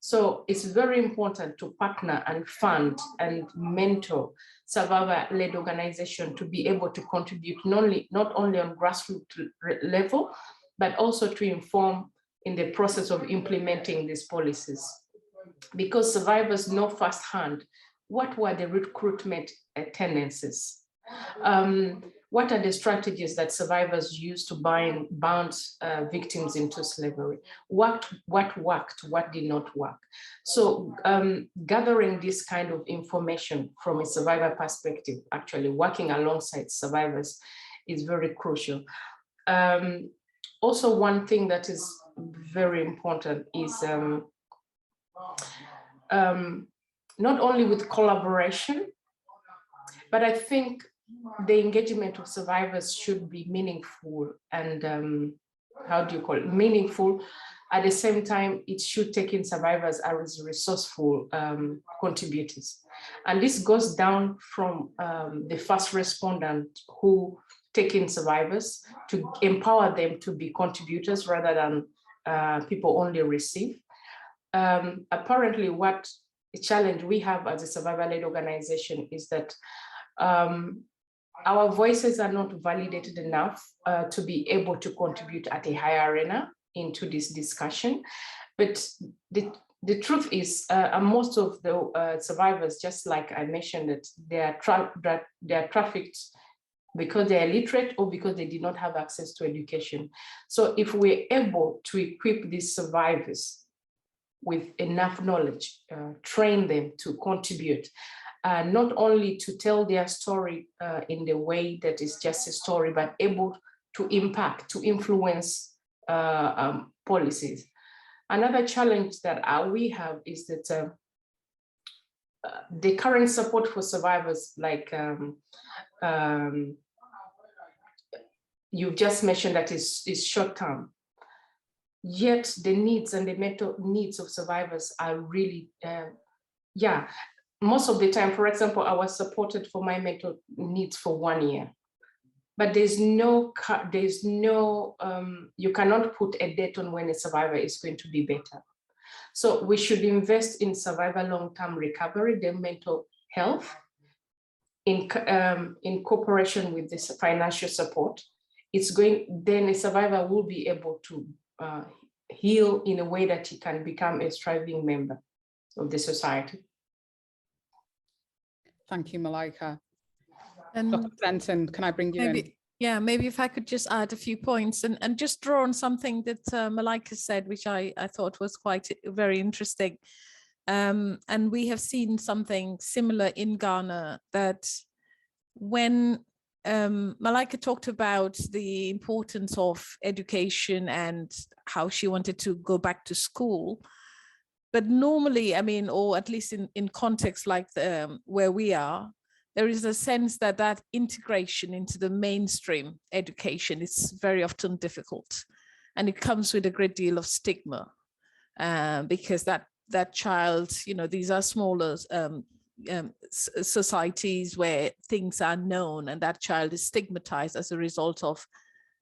So it's very important to partner and fund and mentor survivor-led organizations to be able to contribute not only on grassroots level, but also to inform in the process of implementing these policies. Because survivors know firsthand what were the recruitment tendencies. What are the strategies that survivors use to bound victims into slavery? What worked, what did not work? So gathering this kind of information from a survivor perspective, actually working alongside survivors, is very crucial. Also, one thing that is very important is not only with collaboration, but I think the engagement of survivors should be meaningful and how do you call it? Meaningful. At the same time, it should take in survivors as resourceful contributors. And this goes down from the first respondent who take in survivors to empower them to be contributors rather than people only receive. Apparently, what a challenge we have as a survivor-led organization is that our voices are not validated enough to be able to contribute at a higher arena into this discussion. But the truth is, most of the survivors, just like I mentioned, that they are trafficked because they are illiterate or because they did not have access to education. So if we're able to equip these survivors with enough knowledge, train them to contribute, not only to tell their story in the way that is just a story, but able to impact, to influence policies. Another challenge that we have is that the current support for survivors, like you've just mentioned, that is short-term. Yet the needs and the mental needs of survivors are really, most of the time. For example, I was supported for my mental needs for 1 year, but you cannot put a date on when a survivor is going to be better. So we should invest in survivor long-term recovery, their mental health, in cooperation with this financial support. Then a survivor will be able to heal in a way that he can become a thriving member of the society. Thank you, Malaika. And Dr. Denton, can I bring you in? Yeah, maybe if I could just add a few points and just draw on something that Malaika said, which I thought was quite very interesting. And we have seen something similar in Ghana, that when Malaika talked about the importance of education and how she wanted to go back to school. But normally, I mean, or at least in contexts like where we are, there is a sense that integration into the mainstream education is very often difficult. And it comes with a great deal of stigma because that child, these are smaller societies where things are known, and that child is stigmatized as a result of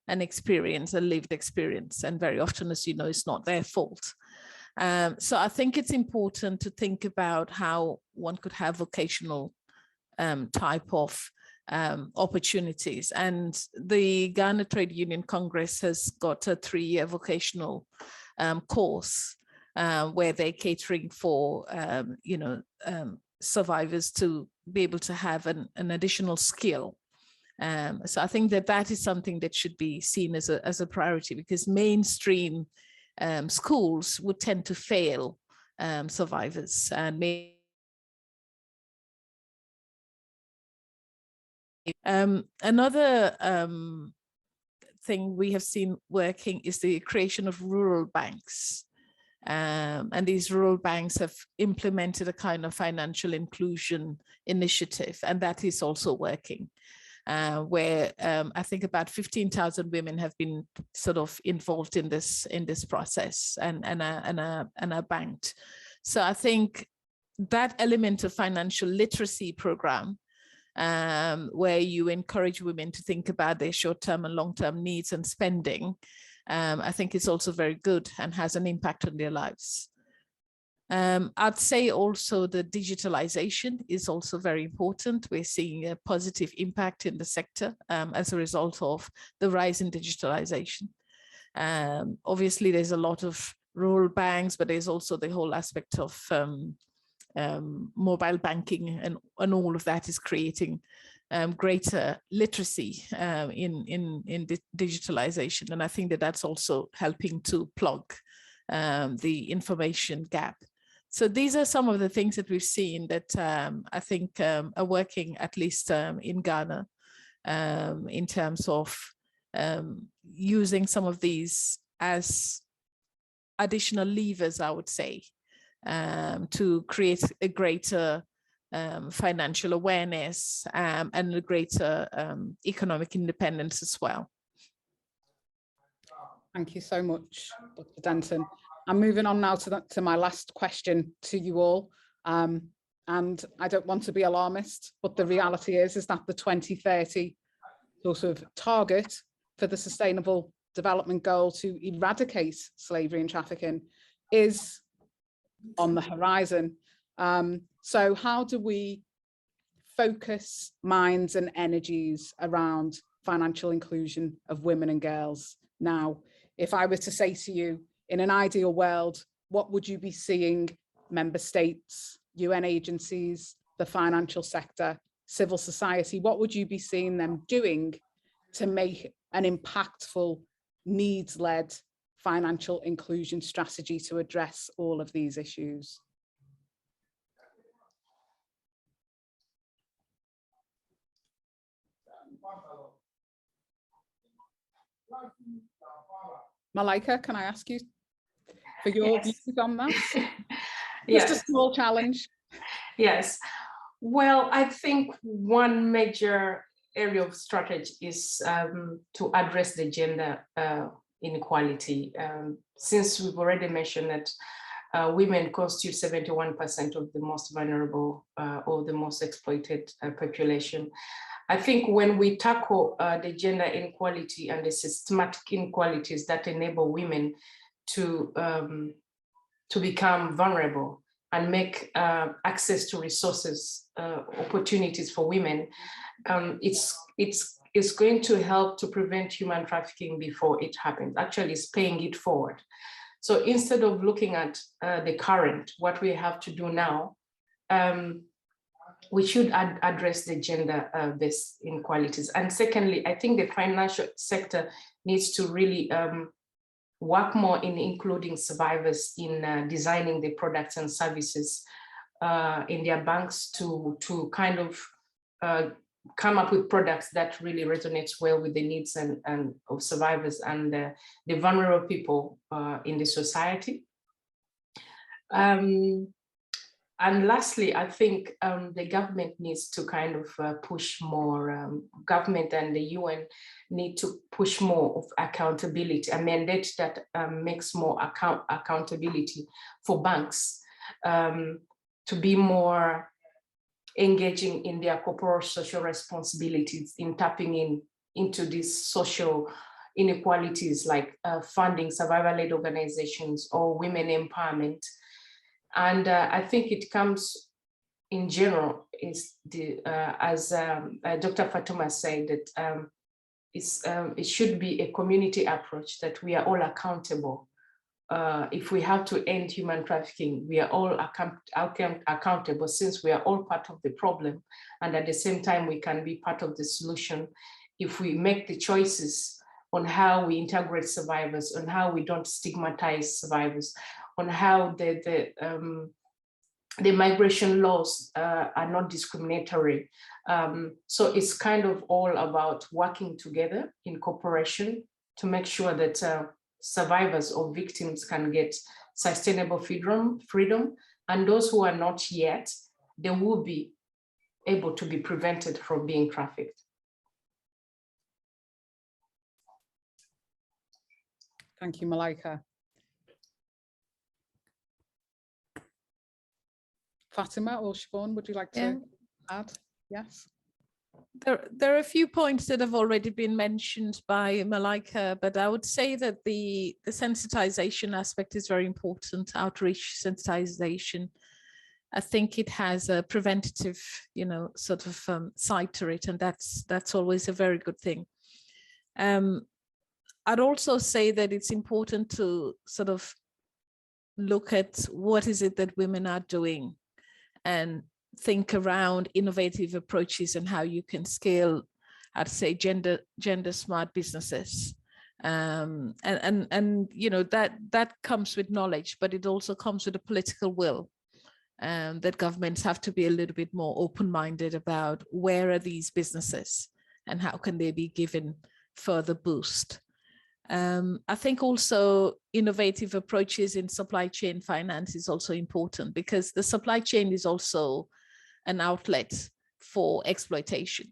an experience, a lived experience. And very often, as you know, it's not their fault. So I think it's important to think about how one could have vocational type of opportunities. And the Ghana Trade Union Congress has got a 3-year vocational course where they're catering for, survivors to be able to have an additional skill So I think that that is something that should be seen as a priority, because mainstream schools would tend to fail survivors, and another thing we have seen working is the creation of rural banks. And these rural banks have implemented a kind of financial inclusion initiative, and that is also working, where I think about 15,000 women have been sort of involved in this process and are banked. So I think that element of financial literacy program, where you encourage women to think about their short-term and long-term needs and spending, I think is also very good and has an impact on their lives. I'd say also the digitalization is also very important. We're seeing a positive impact in the sector as a result of the rise in digitalization. Obviously, there's a lot of rural banks, but there's also the whole aspect of mobile banking, and all of that is creating greater literacy in digitalization. And I think that that's also helping to plug the information gap. So these are some of the things that we've seen that I think are working, at least in Ghana, in terms of using some of these as additional levers, I would say, to create a greater financial awareness and a greater economic independence as well. Thank you so much, Dr. Denton. I'm moving on now to my last question to you all. And I don't want to be alarmist, but the reality is that the 2030 sort of target for the Sustainable Development Goal to eradicate slavery and trafficking is on the horizon. So how do we focus minds and energies around financial inclusion of women and girls now? If I were to say to you, in an ideal world, what would you be seeing member states, UN agencies, the financial sector, civil society, what would you be seeing them doing to make an impactful, needs-led financial inclusion strategy to address all of these issues? Malaika, can I ask you for your views on that? Yes. Just a small challenge. Yes. Well, I think one major area of strategy is to address the gender inequality. Since we've already mentioned that women constitute 71% of the most vulnerable or the most exploited population, I think when we tackle the gender inequality and the systematic inequalities that enable women to become vulnerable and make access to resources, opportunities for women, it's going to help to prevent human trafficking before it happens. Actually, it's paying it forward. So instead of looking at the current, what we have to do now, we should address the gender-based inequalities. And secondly, I think the financial sector needs to really work more in including survivors in designing the products and services in their banks to kind of come up with products that really resonates well with the needs and of survivors and the vulnerable people in the society. And lastly, I think the government needs to kind of push more, government and the UN need to push more of accountability, a mandate that makes more accountability for banks to be more engaging in their corporate social responsibilities in tapping into these social inequalities like funding survival-led organizations or women empowerment. And I think it comes in general, is the as Dr. Fatima said, that it should be a community approach, that we are all accountable if we have to end human trafficking, we are all accountable, since we are all part of the problem. And at the same time, we can be part of the solution if we make the choices on how we integrate survivors, on how we don't stigmatize survivors, on how the migration laws are not discriminatory. So it's kind of all about working together in cooperation to make sure that survivors or victims can get sustainable freedom, and those who are not yet, they will be able to be prevented from being trafficked. Thank you, Malaika. Fatima or Siobhan, would you like to add? Yes. There are a few points that have already been mentioned by Malaika, but I would say that the sensitization aspect is very important, outreach sensitization. I think it has a preventative, sort of side to it, and that's always a very good thing. I'd also say that it's important to sort of look at what is it that women are doing and think around innovative approaches and how you can scale, I'd say, gender smart businesses. And that comes with knowledge, but it also comes with a political will. That governments have to be a little bit more open-minded about where are these businesses and how can they be given further boost. I think also innovative approaches in supply chain finance is also important, because the supply chain is also an outlet for exploitation.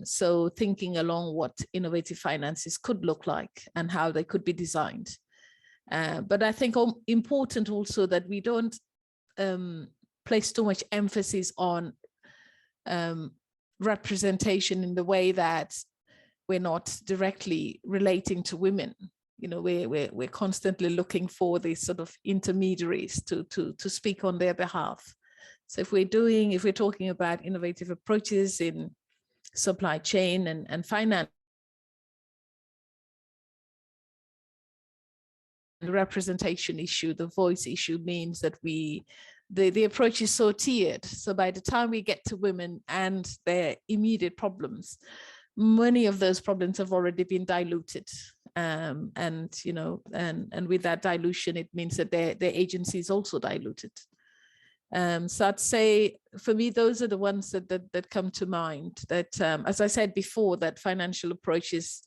So thinking along what innovative finances could look like and how they could be designed. But I think important also that we don't place too much emphasis on representation in the way that we're not directly relating to women. We're constantly looking for these sort of intermediaries to speak on their behalf. So if we're talking about innovative approaches in supply chain and finance, the representation issue, the voice issue means that the approach is so tiered. So by the time we get to women and their immediate problems, many of those problems have already been diluted. And with that dilution, it means that their agency is also diluted. So I'd say, for me, those are the ones that come to mind. That, as I said before, that financial approaches,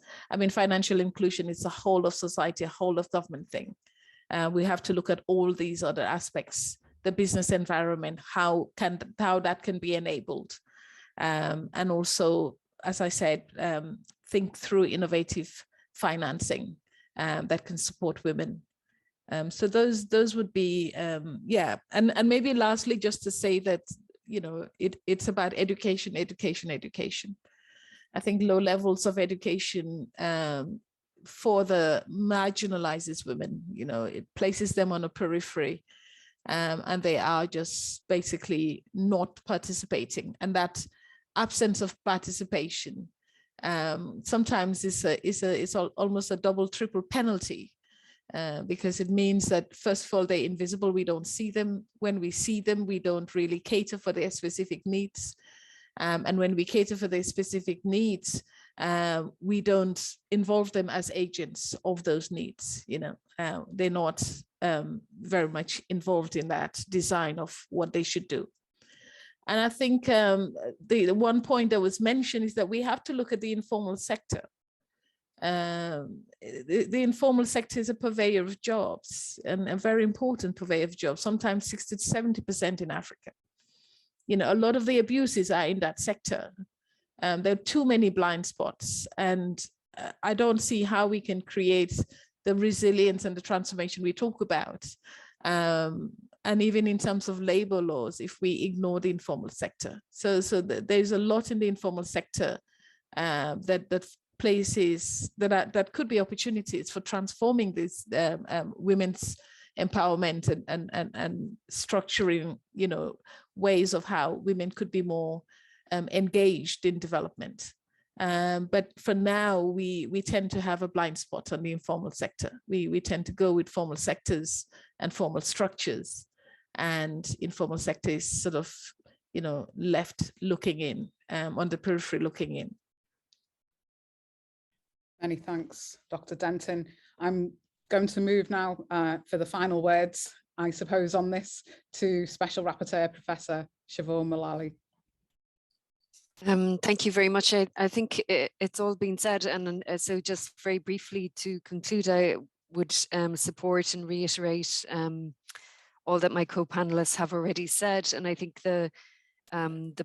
financial inclusion is a whole of society, a whole of government thing. We have to look at all these other aspects, the business environment, how that can be enabled. And also, as I said, think through innovative financing that can support women. So those would be, and maybe lastly, just to say that, it's about education. I think low levels of education for the marginalizes women, it places them on a periphery, and they are just basically not participating. And that absence of participation sometimes is almost a double, triple penalty. Because it means that, first of all, they're invisible. We don't see them. When we see them, we don't really cater for their specific needs. And when we cater for their specific needs, we don't involve them as agents of those needs. They're not very much involved in that design of what they should do. And I think the one point that was mentioned is that we have to look at the informal sector. The informal sector is a purveyor of jobs, and a very important purveyor of jobs, sometimes 60 to 70% in Africa. A lot of the abuses are in that sector. There are too many blind spots, and I don't see how we can create the resilience and the transformation we talk about. And even in terms of labor laws, if we ignore the informal sector. So there's a lot in the informal sector that places that could be opportunities for transforming this women's empowerment and structuring, ways of how women could be more engaged in development. But for now, we tend to have a blind spot on the informal sector. We tend to go with formal sectors and formal structures, and informal sector is sort of, left looking in, on the periphery looking in. Many thanks, Dr. Denton. I'm going to move now for the final words, I suppose, on this to Special Rapporteur Professor Siobhan Mullally. Thank you very much. I think it's all been said, and so just very briefly to conclude, I would support and reiterate all that my co-panelists have already said, and I think the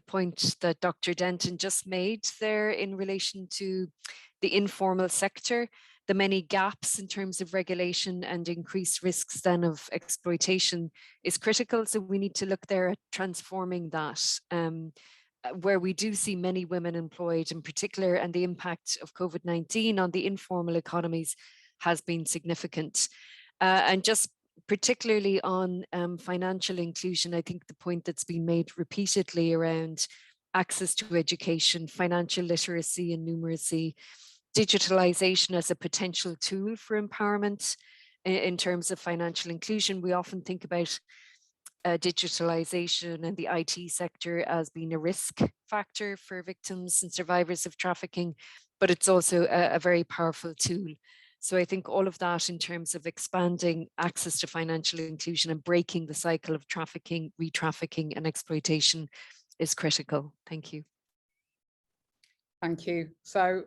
point that Dr. Denton just made there in relation to the informal sector, the many gaps in terms of regulation and increased risks then of exploitation is critical. So we need to look there at transforming that, where we do see many women employed in particular, and the impact of COVID-19 on the informal economies has been significant. And just particularly on financial inclusion, I think the point that's been made repeatedly around access to education, financial literacy and numeracy, digitalization as a potential tool for empowerment in terms of financial inclusion. We often think about digitalization and the IT sector as being a risk factor for victims and survivors of trafficking, but it's also a very powerful tool. So I think all of that in terms of expanding access to financial inclusion and breaking the cycle of trafficking, re-trafficking and exploitation is critical. Thank you. Thank you. So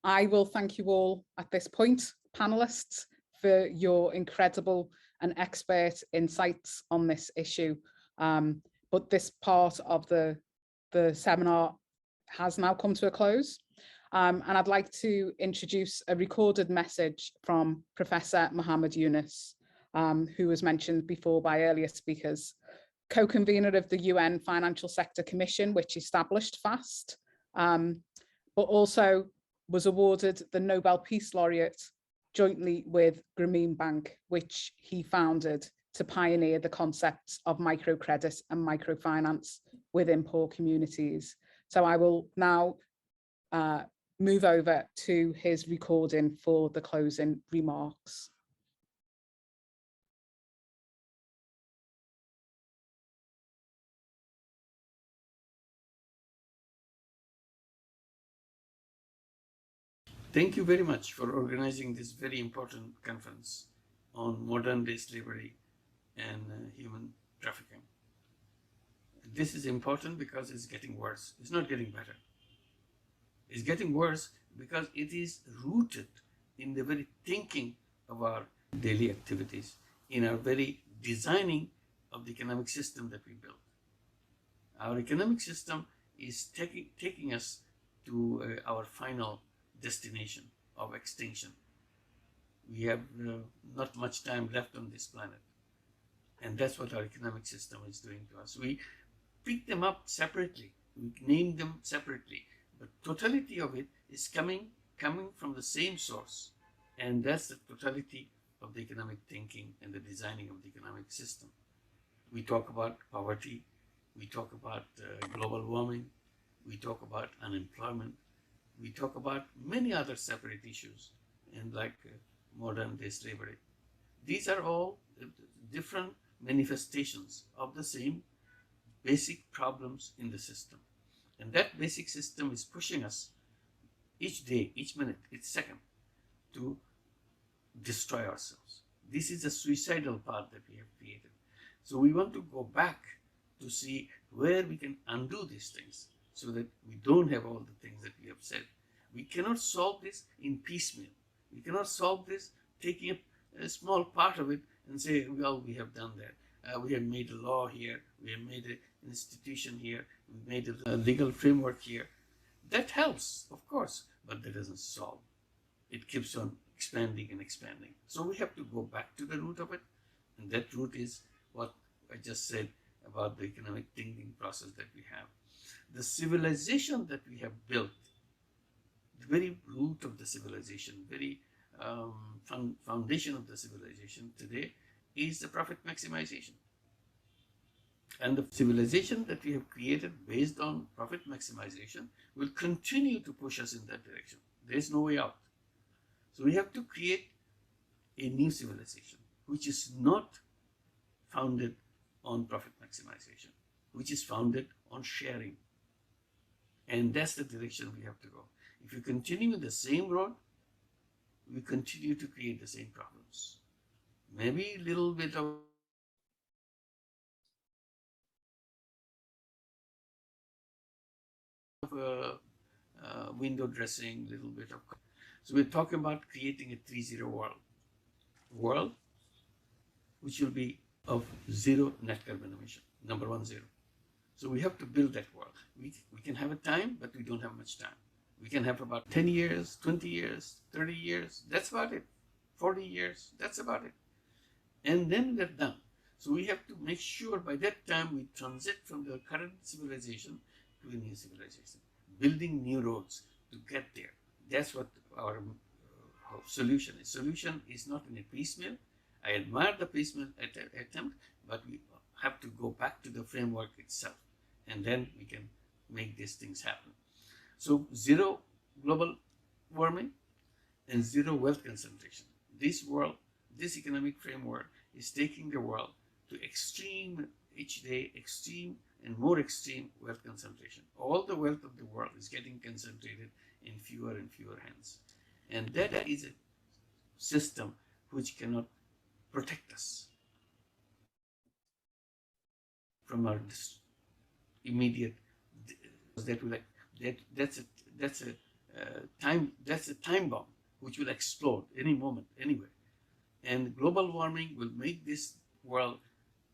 I will thank you all at this point, panelists, for your incredible and expert insights on this issue. But this part of the seminar has now come to a close. And I'd like to introduce a recorded message from Professor Muhammad Yunus, who was mentioned before by earlier speakers, co-convener of the UN Financial Sector Commission, which established FAST, but also was awarded the Nobel Peace Laureate jointly with Grameen Bank, which he founded to pioneer the concepts of microcredit and microfinance within poor communities. So I will now move over to his recording for the closing remarks. Thank you very much for organizing this very important conference on modern day slavery and human trafficking. This is important because it's getting worse. It's not getting better. It's getting worse because it is rooted in the very thinking of our daily activities, in our very designing of the economic system that we built. Our economic system is taking us to our final destination of extinction. We have not much time left on this planet. And that's what our economic system is doing to us. We pick them up separately, we name them separately, but totality of it is coming from the same source. And that's the totality of the economic thinking and the designing of the economic system. We talk about poverty, we talk about global warming, we talk about unemployment, we talk about many other separate issues, and like modern day slavery. These are all different manifestations of the same basic problems in the system. And that basic system is pushing us each day, each minute, each second to destroy ourselves. This is a suicidal path that we have created. So we want to go back to see where we can undo these things so that we don't have all the things that we have said. We cannot solve this in piecemeal. We cannot solve this taking a small part of it and say, well, we have done that. We have made a law here. We have made an institution here. We made a legal framework here. That helps, of course, but that doesn't solve. It keeps on expanding and expanding. So we have to go back to the root of it. And that root is what I just said about the economic thinking process that we have. The civilization that we have built, the very root of the civilization, very foundation of the civilization today is the profit maximization. And the civilization that we have created based on profit maximization will continue to push us in that direction. There is no way out. So we have to create a new civilization, which is not founded on profit maximization, which is founded on sharing. And that's the direction we have to go. If you continue in the same road, we continue to create the same problems. Maybe a little bit of window dressing, little bit of. So we're talking about creating a 3-0 world which will be of zero net carbon emission, number 1, 0. So we have to build that world. We can have a time, but we don't have much time. We can have about 10 years, 20 years, 30 years, that's about it. 40 years, that's about it. And then we're done. So we have to make sure by that time we transit from the current civilization to a new civilization, building new roads to get there. That's what our solution is. Solution is not in a piecemeal. I admire the piecemeal attempt, but we have to go back to the framework itself, and then we can make these things happen. So 0 global warming and 0 wealth concentration. This world, this economic framework is taking the world to extreme, each day, extreme and more extreme wealth concentration. All the wealth of the world is getting concentrated in fewer and fewer hands. And that is a system which cannot protect us from our immediate, that's a time bomb which will explode any moment, anywhere. And global warming will make this world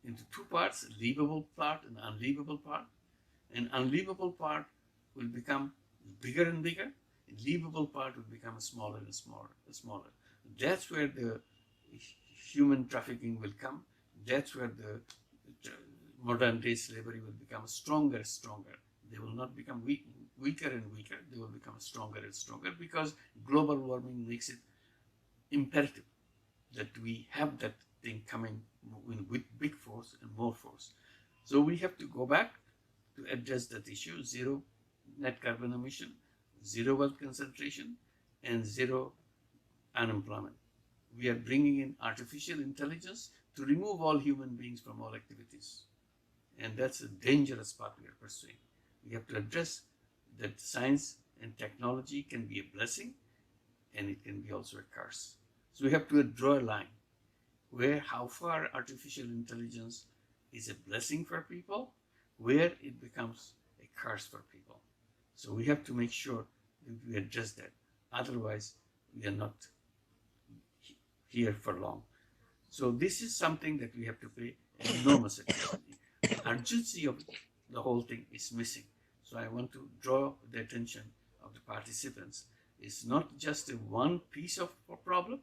into 2 parts, a livable part and unlivable part. An unlivable part will become bigger and bigger. A livable part will become smaller and smaller and smaller. That's where the human trafficking will come. That's where the modern day slavery will become stronger and stronger. They will not become weaker and weaker. They will become stronger and stronger because global warming makes it imperative that we have that thing coming with big force and more force. So we have to go back to address that issue: 0 net carbon emission, 0 wealth concentration, and 0 unemployment. We are bringing in artificial intelligence to remove all human beings from all activities. And that's a dangerous path we are pursuing. We have to address that science and technology can be a blessing and it can be also a curse. So we have to draw a line where how far artificial intelligence is a blessing for people, where it becomes a curse for people. So we have to make sure that we address that. Otherwise, we are not here for long. So this is something that we have to pay enormous attention. The urgency of the whole thing is missing. So I want to draw the attention of the participants. It's not just a one piece of a problem,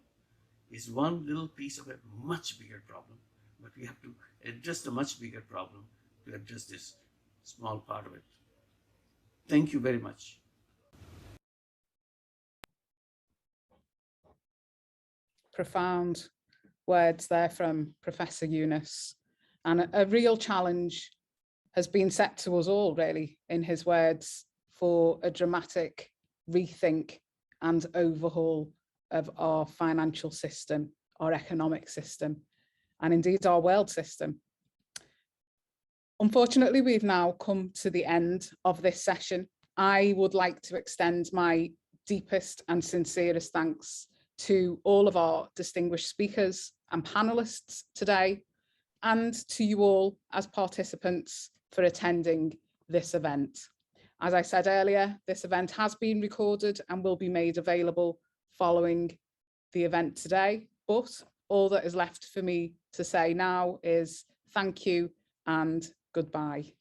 it's one little piece of a much bigger problem. But we have to address the much bigger problem to address this small part of it. Thank you very much. Profound words there from Professor Yunus, and a real challenge has been set to us all, really, in his words, for a dramatic rethink and overhaul of our financial system, our economic system, and indeed our world system. Unfortunately, we've now come to the end of this session. I would like to extend my deepest and sincerest thanks to all of our distinguished speakers and panelists today, and to you all as participants for attending this event. As I said earlier, this event has been recorded and will be made available following the event today, but all that is left for me to say now is thank you and goodbye.